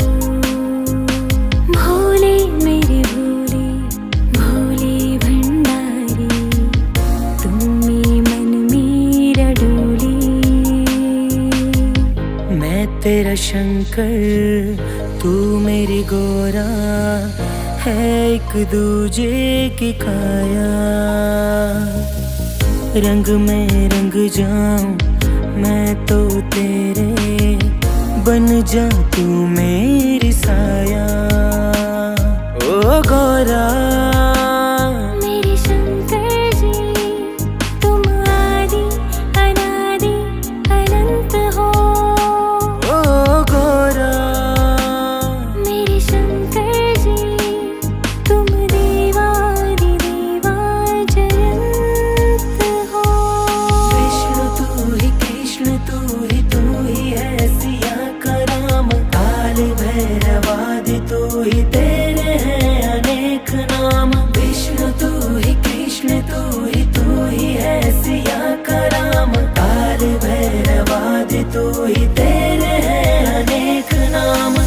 [SPEAKER 1] भोले मेरे भोले, भोले भंडारी, तुम्हें मन मेरा डोली।
[SPEAKER 3] मैं तेरा शंकर, तू मेरी गोरा, है एक दूजे की काया। रंग में रंग जाऊं मैं तो तेरे, बन जा तू मेरी साया। ओ गोरा
[SPEAKER 1] मेरे शंकर जी, तुम आदि अनादि अनंत हो।
[SPEAKER 3] ओ गोरा
[SPEAKER 1] मेरे शंकर जी, तुम देवादि देवा जयंत हो।
[SPEAKER 3] विष्णु तू ही, कृष्ण तू ही है सिया का राम। काल भैरवादि तू ही, तेरे हैं अनेक नाम। विष्णु तू ही, कृष्ण तू ही है सिया का राम। काल भैरवादि तू ही, तेरे हैं अनेक नाम।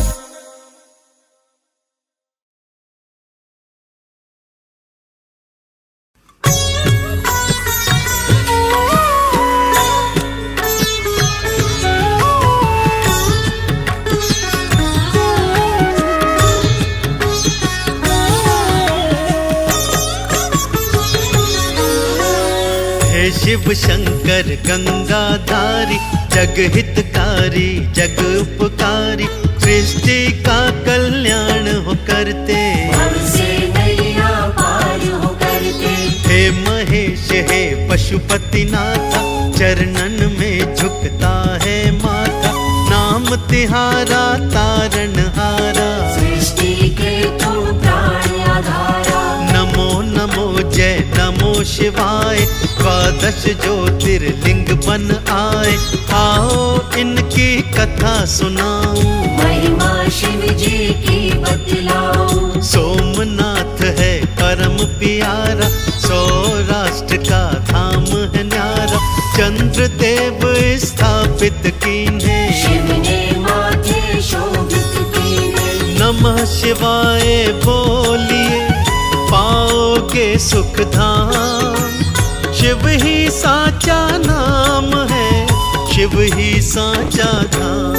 [SPEAKER 4] हे शिव शंकर गंगाधारी, जग हितकारी जग उपकारी, सृष्टि का कल्याण हो करते।
[SPEAKER 2] हमसे नैया पार हो करते।
[SPEAKER 4] हे महेश हे पशुपतिनाथा, चरणन में झुकता है माथा। नाम तिहारा तारणहारा,
[SPEAKER 2] सृष्टि के तू प्राण आधारा।
[SPEAKER 4] नमो नमो जय नमो शिवाय, द्वादश ज्योतिर्लिंग बन आए। आओ इनकी कथा सुनाऊं,
[SPEAKER 2] महिमा शिव जी की बतलाऊं।
[SPEAKER 4] सोमनाथ है परम प्यारा, सौराष्ट्र का धाम है न्यारा। चंद्र देव स्थापित कीन्हे,
[SPEAKER 2] शिव ने माथे शोभित कीने।
[SPEAKER 4] नमः शिवाय बोलिए, पाओगे सुख धाम। शिव ही साचा नाम है, शिव ही साचा धाम।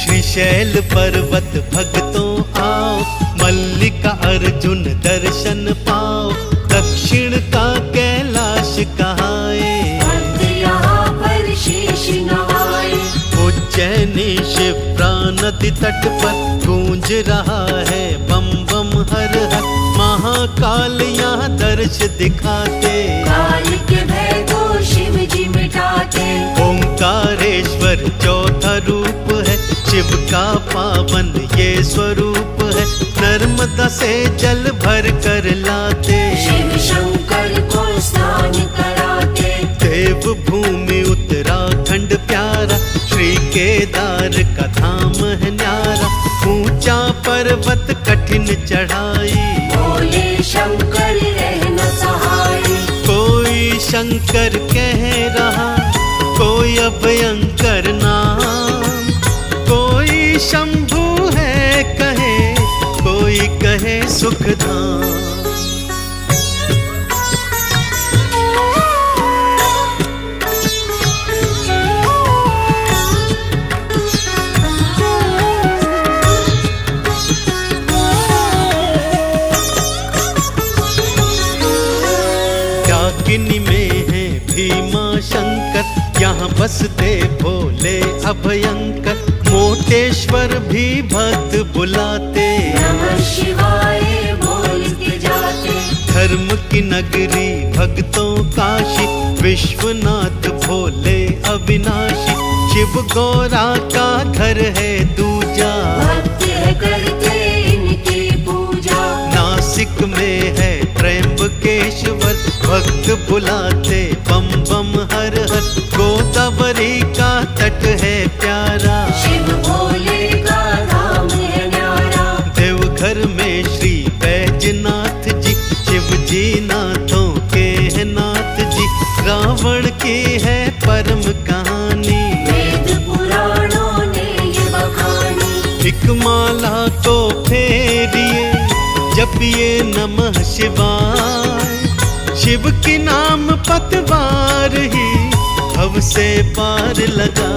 [SPEAKER 4] श्रीशैल पर्वत भक्तों आओ, मल्लिका अर्जुन दर्शन पाओ। दक्षिण का कैलाश कहाए,
[SPEAKER 2] भक्त यहाँ पर शीश नवाए।
[SPEAKER 4] उज्जैनी शिप्रा नदी तट पर गूंज रहा है बम बम हर हर। महाकाल यहाँ दर्श दिखाते,
[SPEAKER 2] काल के भय को शिव जी मिटाते।
[SPEAKER 4] ओंकारेश्वर चौथा रूप है, शिव का पावन ये स्वरूप है। नर्मदा से जल भर कर लाते,
[SPEAKER 2] शिव शंकर को स्नान कराते।
[SPEAKER 4] देव भूमि उत्तराखंड प्यारा, श्री केदार का धाम है न्यारा। ऊंचा पर्वत कठिन चढ़ाई,
[SPEAKER 2] भोले शंकर रहना सहाय।
[SPEAKER 4] कोई शंकर कह रहा, कोई अभयंकर नाम। कोई शंभु है कहे, कोई कहे सुखधाम। डाकिनी में है भीमा शंकर, यहाँ बसते भोले अभयंकर। मोटेश्वर भी भक्त बुलाते,
[SPEAKER 2] नमः शिवाय बोल के जाते।
[SPEAKER 4] धर्म की नगरी भक्तों काशी, विश्वनाथ भोले अविनाशी, शिव गौरा का घर है दूजा,
[SPEAKER 2] भक्त है करते इनकी पूजा।
[SPEAKER 4] नासिक में है त्र्यंबकेश्वर, भक्त बुलाते बम बम हर हर, गोदावरी का तट है प्यारा,
[SPEAKER 2] शिव भोले का धाम है न्यारा।
[SPEAKER 4] देवघर में श्री बैजनाथ जी, शिव जी नाथों के हैं नाथ जी, रावण की है परम कहानी,
[SPEAKER 2] वेद पुराणों ने ये बखानी।
[SPEAKER 4] एक माला को फेरिए जपिए नमः शिवाय, शिव की नाम पतवार ही भव से पार लगा।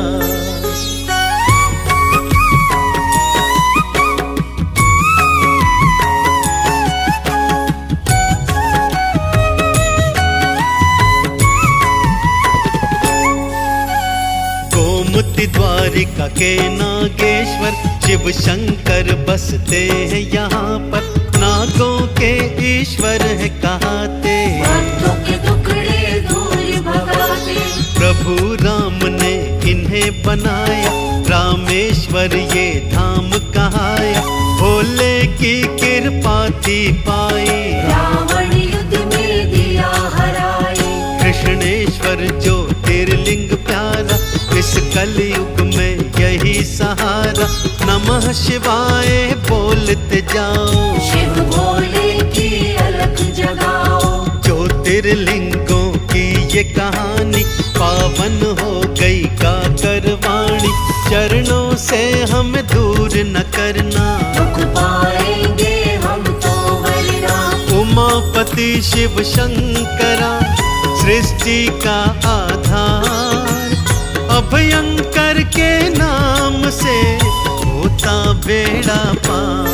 [SPEAKER 4] गोमती द्वारिका के नागेश्वर, शिव शंकर बसते हैं यहाँ पर, नागों के ईश्वर है कहाते,
[SPEAKER 2] भक्तों के टुकड़े दूर भगाते।
[SPEAKER 4] प्रभु राम ने इन्हें बनाया, रामेश्वर ये धाम कहाया, भोले की कृपा थी पाई,
[SPEAKER 2] रावण युद्ध में दिया हराई।
[SPEAKER 4] कृष्णेश्वर ज्योतिर्लिंग प्यारा, इस कलयुग में यही सहारा, नमः शिवाय बोलते जाओ,
[SPEAKER 2] शिव भोले की अलख जगाओ।
[SPEAKER 4] ज्योतिर्लिंगों की ये कहानी, पावन हो गई गाकर वाणी, चरणों से हमें दूर न करना,
[SPEAKER 2] दुख पाएंगे हम तो वरना।
[SPEAKER 4] उमापति शिव शंकरा, सृष्टि का आधार, अभयंकर के नाम से होता बेड़ा पार।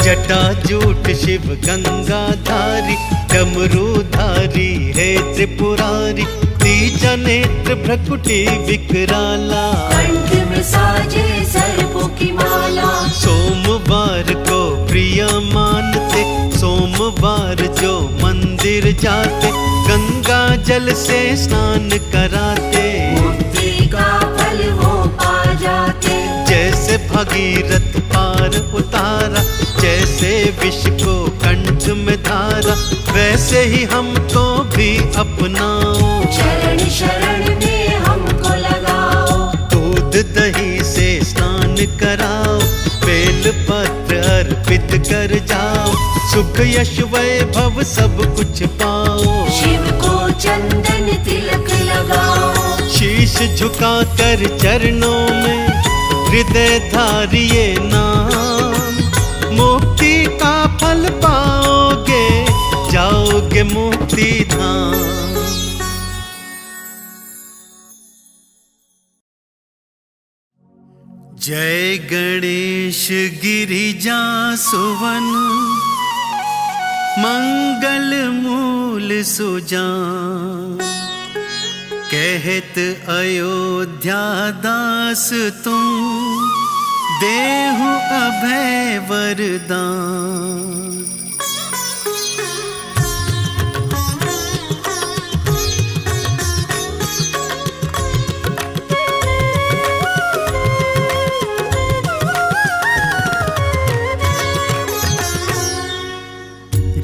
[SPEAKER 4] जटाजूट शिव गंगाधारी, डमरूधारी है त्रिपुरारी, तीजा नेत्र भ्रकुटी विकराला,
[SPEAKER 2] कंठ में साजे सर्पों की माला।
[SPEAKER 4] सोमवार को प्रिय मानते, सोमवार जो मंदिर जाते, गंगा जल से स्नान कराते,
[SPEAKER 2] मुक्ति का फल वो पा जाते।
[SPEAKER 4] जैसे भगीरथ पार उतारा, जैसे विष को कंठ में धारा, वैसे ही हमको भी अपनाओ,
[SPEAKER 2] शरण शरण में हमको लगाओ।
[SPEAKER 4] दूध दही से स्नान कराओ, बेल पत्र अर्पित कर जाओ, सुख यश वैभव सब कुछ पाओ,
[SPEAKER 2] शिव को चंदन तिलक लगाओ।
[SPEAKER 4] शीश झुका कर चरणों में हृदय धारिये नाम, मुक्ति का फल पाओगे, जाओगे मुक्ति धाम। जय गणेश गिरिजा सुवन, मंगल मूल सुजान, कहत अयोध्या दास तुम, देहु अभय वरदान।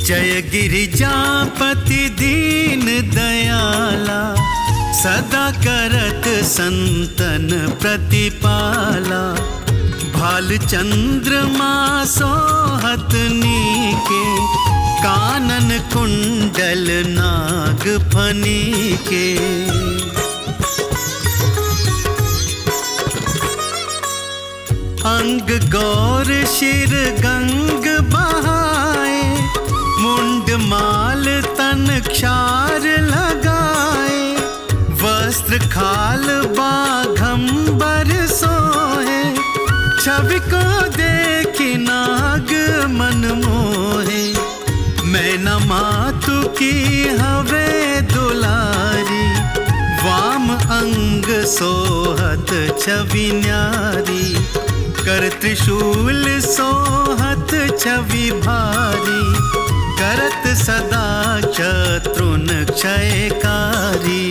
[SPEAKER 4] जय गिरिजापति दीन दयाला, सदा करत संतन प्रतिपाला, भाल चंद्रमा सोहत नीके, कानन कुंडल नाग फनी के। अंग गौर शिर गंग बहाए, मुंड माल तन क्षार लगाए, वस्त्र खाल बाघंबर सोहे, छवि को देखी नाग मन मोहे। मातु की हवे दुलारी, वाम अंग सोहत छवि न्यारी, कर त्रिशूल सोहत छवि भारी, करत सदा शत्रुन क्षयकारी।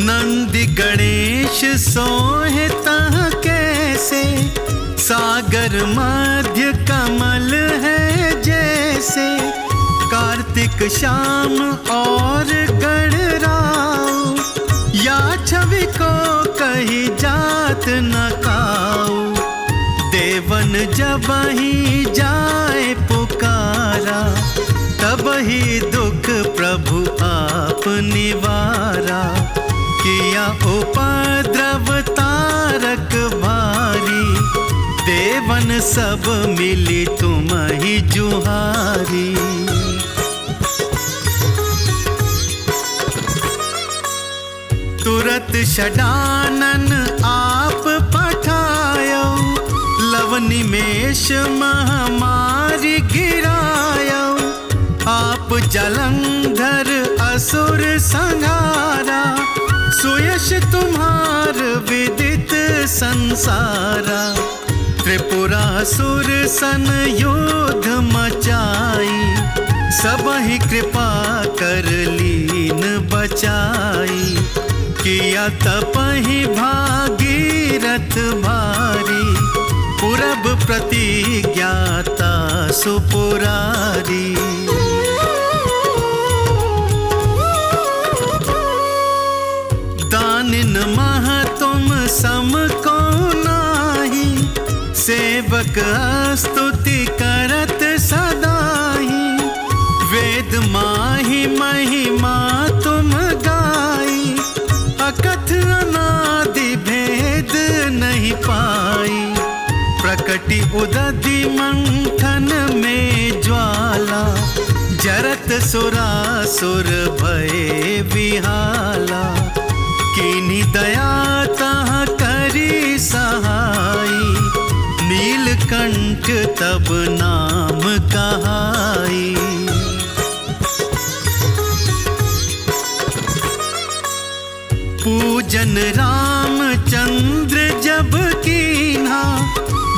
[SPEAKER 4] नंदी गणेश सोहे तह कैसे, सागर मध्य कमल है जैसे, कार्तिक श्याम और गणराव, या छवि को कही जात न काऊ। देवन जब ही जाए पुकारा, तब ही दुख प्रभु आप निवारा, किया उपद्रव तारक भारी, देवन सब मिली तुम ही जुहारी। तुरत षडानन आप पठायो, लव निमेष महामारी गिरायो, आप जलंधर असुर संहारा, सुयश तुम्हार विदित संसारा। त्रिपुरासुर सन योध मचाई, सब ही कृपा कर लीन बचाई, किया तपहि भागीरथ भारी, पुरब प्रतिज्ञाता सुपुरारी। दानिन मह तुम सम को नाही, सेवक स्तुति करत सदाही, वेद माहि महिमा तुम गाई, अकथ अनादि भेद नहीं पाई। प्रकटि उदधि मंथन में ज्वाला, जरत सुरासुर भय विहाला, कीनी दया तह करी सहाई, नीलकंठ तब नाम कहाई। पूजन रामचंद्र जब कीन्हा,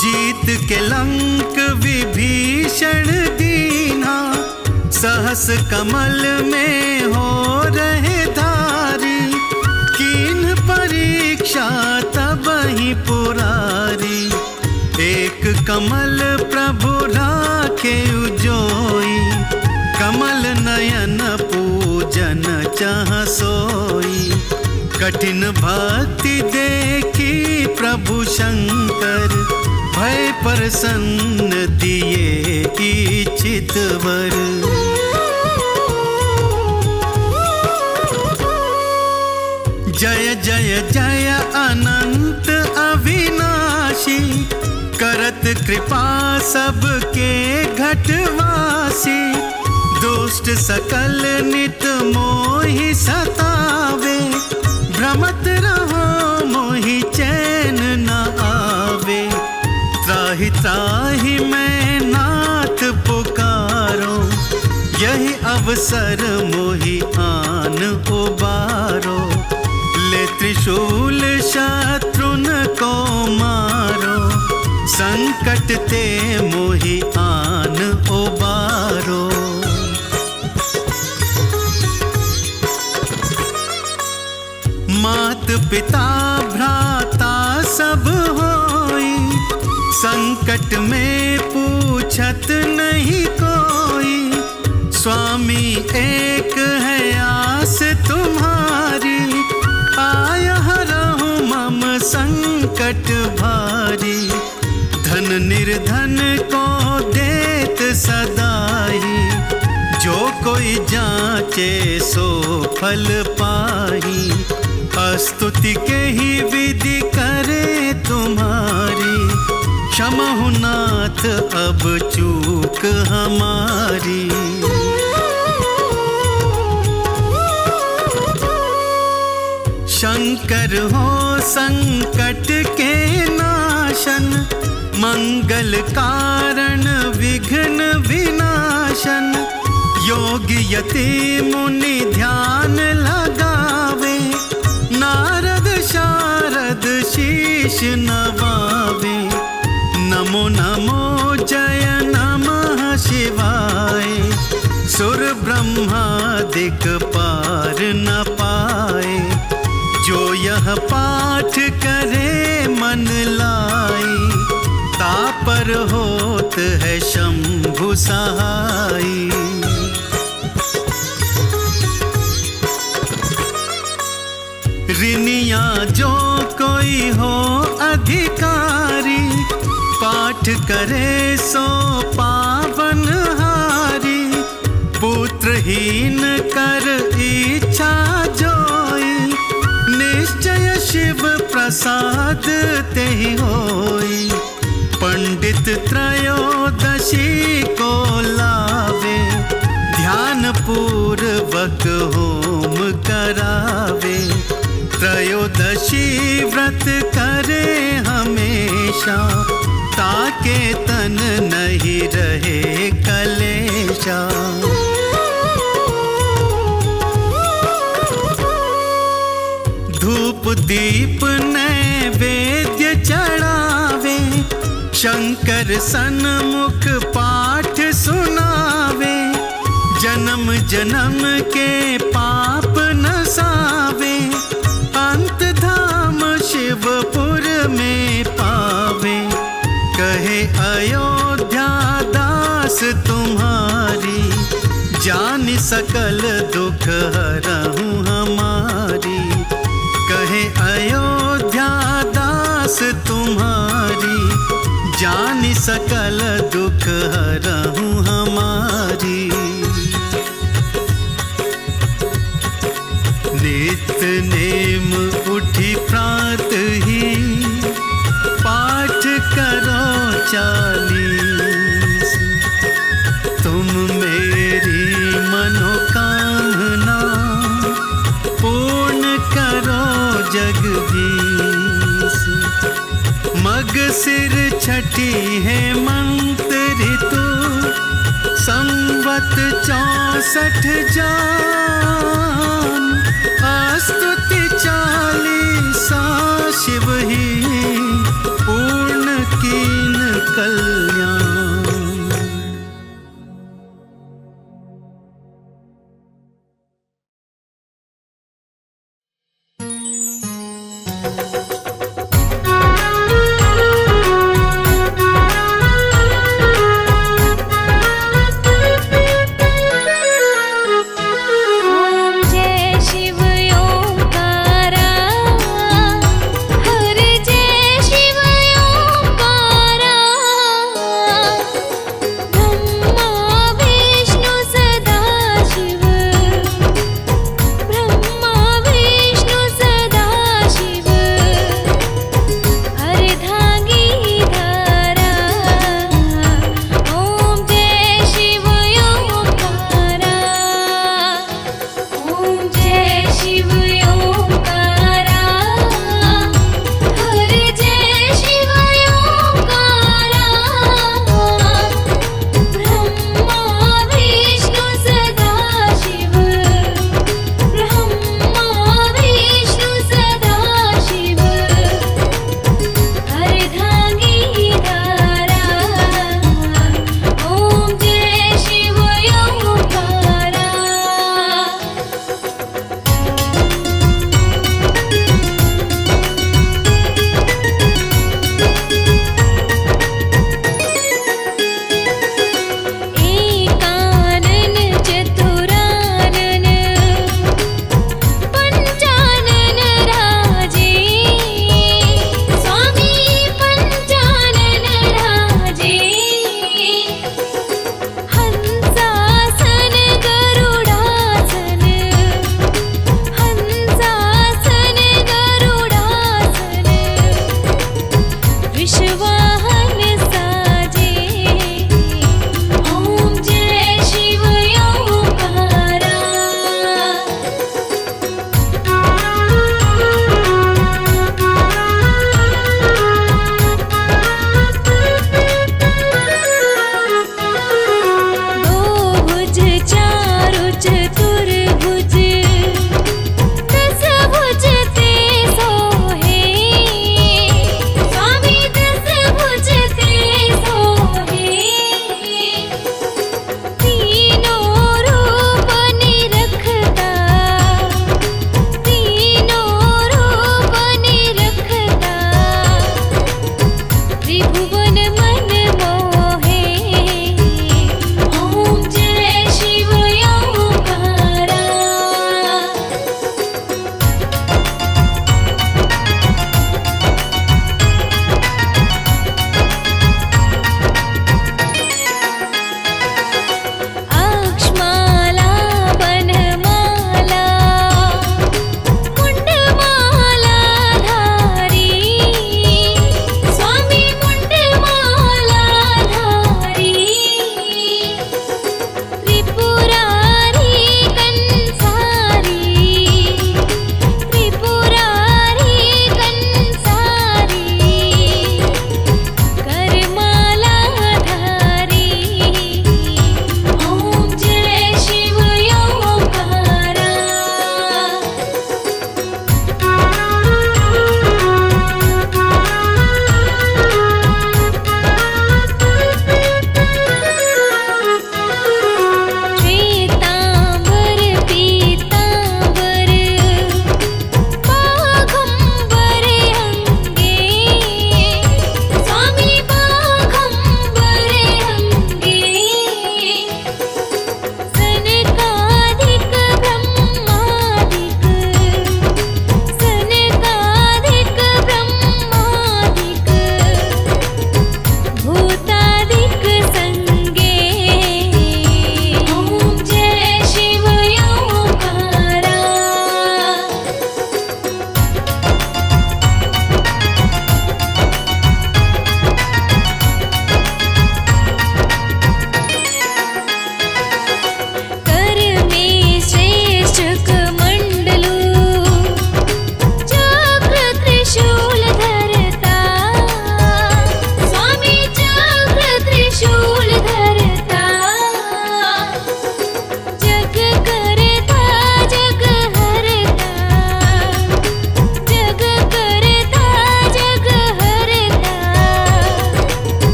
[SPEAKER 4] जीत के लंक विभीषण दीन्हा, सहस कमल में हो रहे धारी, कीन परीक्षा तब ही पुरारी। एक कमल प्रभु राखे उजोई, कमल नयन पूजन चाह सोई, कठिन भक्ति देखी प्रभु शंकर, भय प्रसन्न दिए इच्छित वर। जय जय जय अनंत अविनाशी, करत कृपा सबके घटवासी, दुष्ट सकल नित मोहि सतावे, भ्रमत रहो मोहि चैन न आवे। त्राहि त्राहि मैं नाथ पुकारो, यही अवसर मोहि आन उबारो, ले त्रिशूल शत्रुन को मारो, संकट ते मोहि आन उबारो। मात पिता भ्राता सब होई, संकट में पूछत नहीं कोई, स्वामी एक है आस तुम्हारी, आय हरहु मम संकट भारी। धन निर्धन को देत सदाई, जो कोई जाचे सो फल पाही, स्तुति के ही विधि करे तुम्हारी, क्षमहु नाथ अब चूक हमारी। शंकर हो संकट के नाशन, मंगल कारण विघ्न विनाशन, योगी यति मुनि ध्यान लगावे, नारद शारद शीश नवावे। नमो नमो जय नमः शिवाय, सुर ब्रह्मादिक पार न पाए। जो यह पाठ करे मन लाई, तापर होत है शंभु सहाई। ऋनिया जो कोई हो अधिकारी, पाठ करे सो पावन हारी। पुत्रहीन कर इच्छा जोई, निश्चय शिव प्रसाद तेहि होई। पंडित त्रयोदशी को लावे, ध्यान पूर्वक होम करावे। त्रयोदशी व्रत करे हमेशा, ताके तन नहीं रहे कलेशा। धूप दीप नैवेद्य चढ़ावे, शंकर सन्मुख पाठ सुनावे। जन्म जन्म के पाप नसावे, अंत धाम शिवपुर में पावे। कहे अयोध्या दास तुम्हारी, जान सकल दुख हरहूँ हमारी। कहे अयोध्या दास तुम्हारी, जान सकल दुख हरहूँ हमारी। नित्य नेम उठी प्रात ही, पाठ करो 40। तुम मेरी मनोकामना, पूर्ण करो जगदीश। मग सिर छठी है मंत्र ऋतु, संवत 64 जा